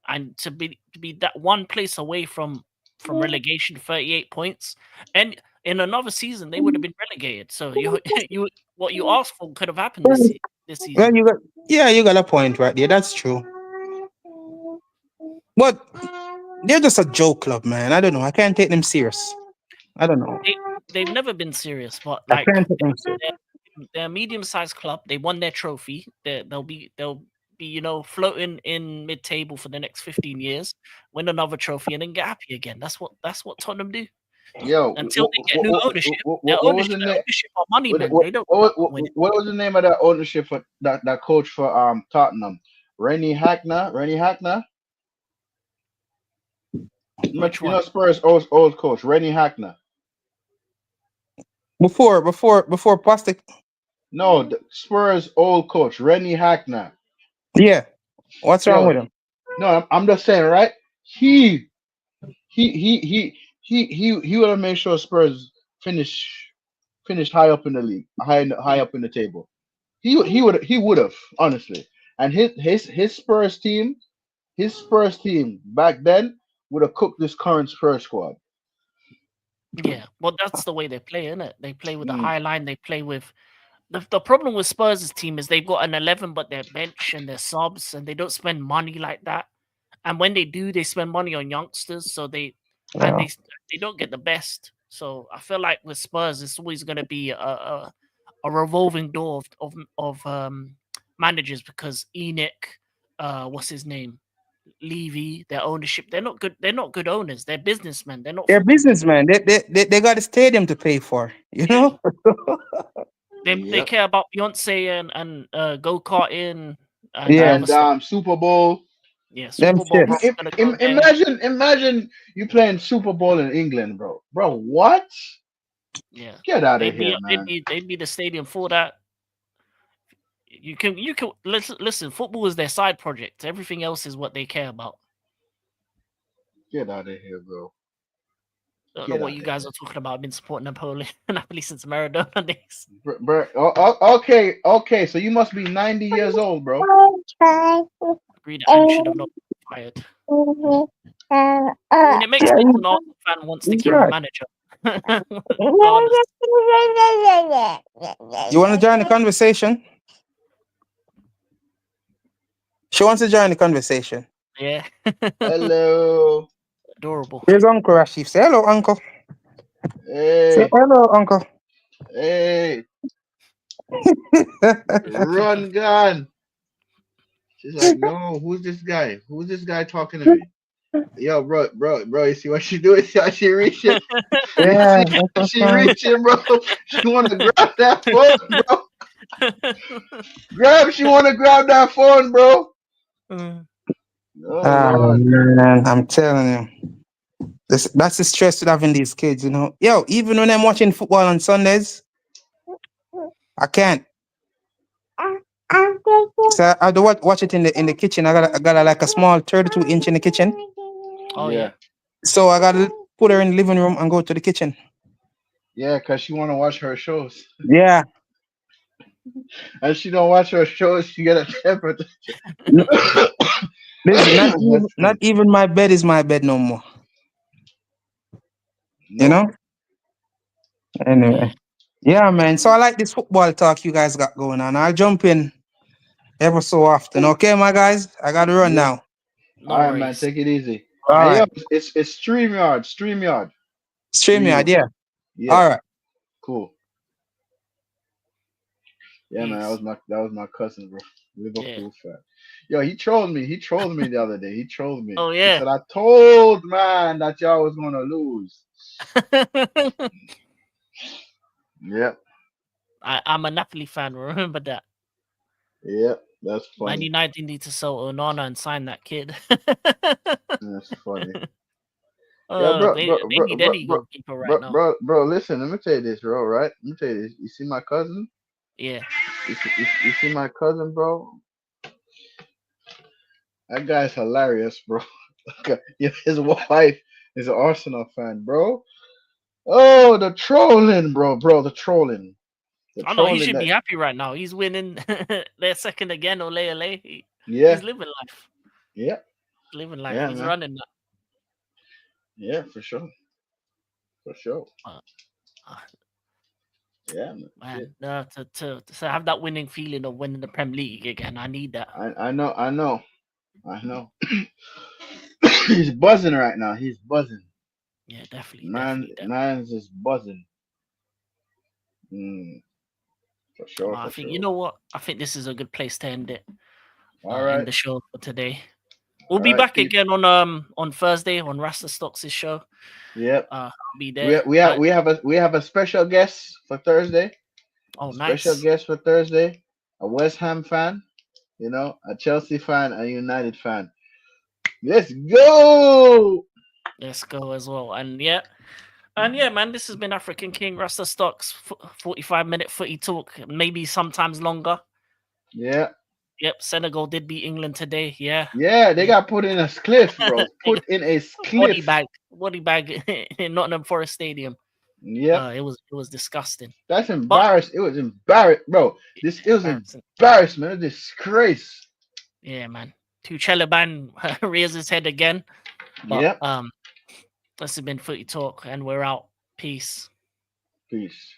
And to be that one place away from relegation, 38 points, and in another season they would have been relegated. So you you what you asked for could have happened this Well, season. you got a point right there. That's true. But they're just a joke club, man. I don't know. I can't take them serious. I don't know. They they've never been serious, but I like can't take them serious. they're a medium-sized club. They won their trophy. They'll be floating in mid-table for the next 15 years, win another trophy, and then get happy again. That's what Tottenham do Yo, until they get new ownership. what was the name? Ownership are money What, men. what, They don't what, win it. what was the name of that ownership for that coach for Tottenham? Rennie Hackner. Rennie Hackner. Which You one? know Spurs old coach Rennie Hackner. Before plastic. No, the Spurs old coach Rennie Hackner. Yeah. What's wrong Yo, with him? no, I'm just saying, right? He he he he he would have made sure Spurs finished high up in the league, high Yeah, up in the table. He would have honestly, and his Spurs team back then would have cooked this current Spurs squad. yeah. Well, that's the way they play, isn't it? They play with a Mm. high line. They play with the problem with Spurs' team is they've got an 11, but their bench and their subs, and they don't spend money like that. And when they do, they spend money on youngsters, so and Yeah. they don't get the best. So I feel like with Spurs, it's always going to be a revolving door of managers because Enoch, what's his name, Levy, their ownership, they're not good. They're not good owners. They're businessmen. They're not They're football people. businessmen. They got a stadium to pay for, you Yeah, know? they Yep. care about Beyonce and go karting and Yeah. other And stuff. Super Bowl. Yeah, Them Super Bowl, shit. bro. I'm gonna go there. Imagine you playing Super Bowl in England, bro. Bro, what? Yeah, Get out of they'd be here, they'd man. be they'd be the stadium for that. You can listen. Football is their side project. Everything else is what they care about. Get out of here, bro. I don't know Get what out you of guys here. are talking about. I've been supporting Napoli, Napoli since Maradona days. Okay. So you must be 90 years old, bro. Agreed, and should have not been fired. I mean, it makes sense an Arsenal fan wants to keep the Right. manager, regardless. You want to join the conversation? She wants to join the conversation. Yeah, Hello. adorable. Here's Uncle Rashif. Say hello, Uncle. Say Hey. hello, Uncle. Hey. Run gun. She's like, no, who's this guy? Who's this guy talking to me? Yo, bro, you see what she doing? See how she reaching? You Yeah, see how that's what's she fine. reaching, bro? She wanna grab that phone, bro. She wanna grab that phone, bro. Mm. Oh Ah, Lord. man, I'm telling you. That's the stress with having these kids, you know. Yo, even when I'm watching football on Sundays, I can't. So I have to watch it in the kitchen. I got like a small 32-inch in the kitchen. Oh yeah, Yeah. So I gotta put her in the living room and go to the kitchen. Yeah, cause she wanna watch her shows. Yeah. And she don't watch her shows, she get a temper. N- Listen, That's not funny. even my bed is my bed no more. You Nope. know? Anyway. Yeah, man. So I like this football talk you guys got going on. I'll jump in ever so often. Okay, my guys, I gotta run Yeah. now. No All right, man. worries. Take it easy. All And yo, right, it's StreamYard. StreamYard, yeah. Yeah. All right, Cool. Yeah, man. Peace. That was my cousin, bro. Yeah. Liverpool fan. Yo, he trolled me. He trolled me the other day. He trolled me. Oh He yeah. said, I told man that y'all was gonna lose. Yep. I'm a Napoli fan. Remember that. Yep. That's Man funny. United need to sell Onana and sign that kid. That's funny. Yeah, They need any goalkeeper right now. bro. Listen, let me tell you this, bro. Right? Let me tell you this. You see my cousin? Yeah. You see my cousin, bro? That guy's hilarious, bro. Yeah, his wife is an Arsenal fan, bro. Oh, the trolling, bro. The trolling. The I know he trolling should be that. happy right now. He's winning their second again, Ole Ole. He's Yeah, living life. yeah, Living life. yeah, He's man. running that. Yeah, for sure. For sure. Uh, uh, Yeah, man. Shit. man, to have that winning feeling of winning the Premier League again, I need that. I know. He's buzzing right now. He's buzzing. Yeah, definitely, definitely, definitely. Man's is buzzing. Mm, for sure, I for think you sure. know what? I think this is a good place to end it. All End right. the show for today. We'll All be right, back peep. again on Thursday on Rasta Stocks' show. Yep. I'll be there. We have a special guest for Thursday. Oh, A special nice. guest for Thursday. A West Ham fan, a Chelsea fan, a United fan. Let's go. Let's go as well. And yeah, man, this has been African King Rasta Stocks 45-minute footy talk, maybe sometimes longer. Yeah. Yep, Senegal did beat England today. Yeah. Yeah, they Yeah. got put in a cliff, bro. Put in a body cliff. bag in Nottingham Forest Stadium. Yep. It was disgusting. That's But embarrassing. It was embarrassing, bro. It was embarrassing. embarrassment, a disgrace. Yeah, man. Tuchelaban rears his head again. But Yep. this has been Footy Talk, and we're out. Peace. Peace.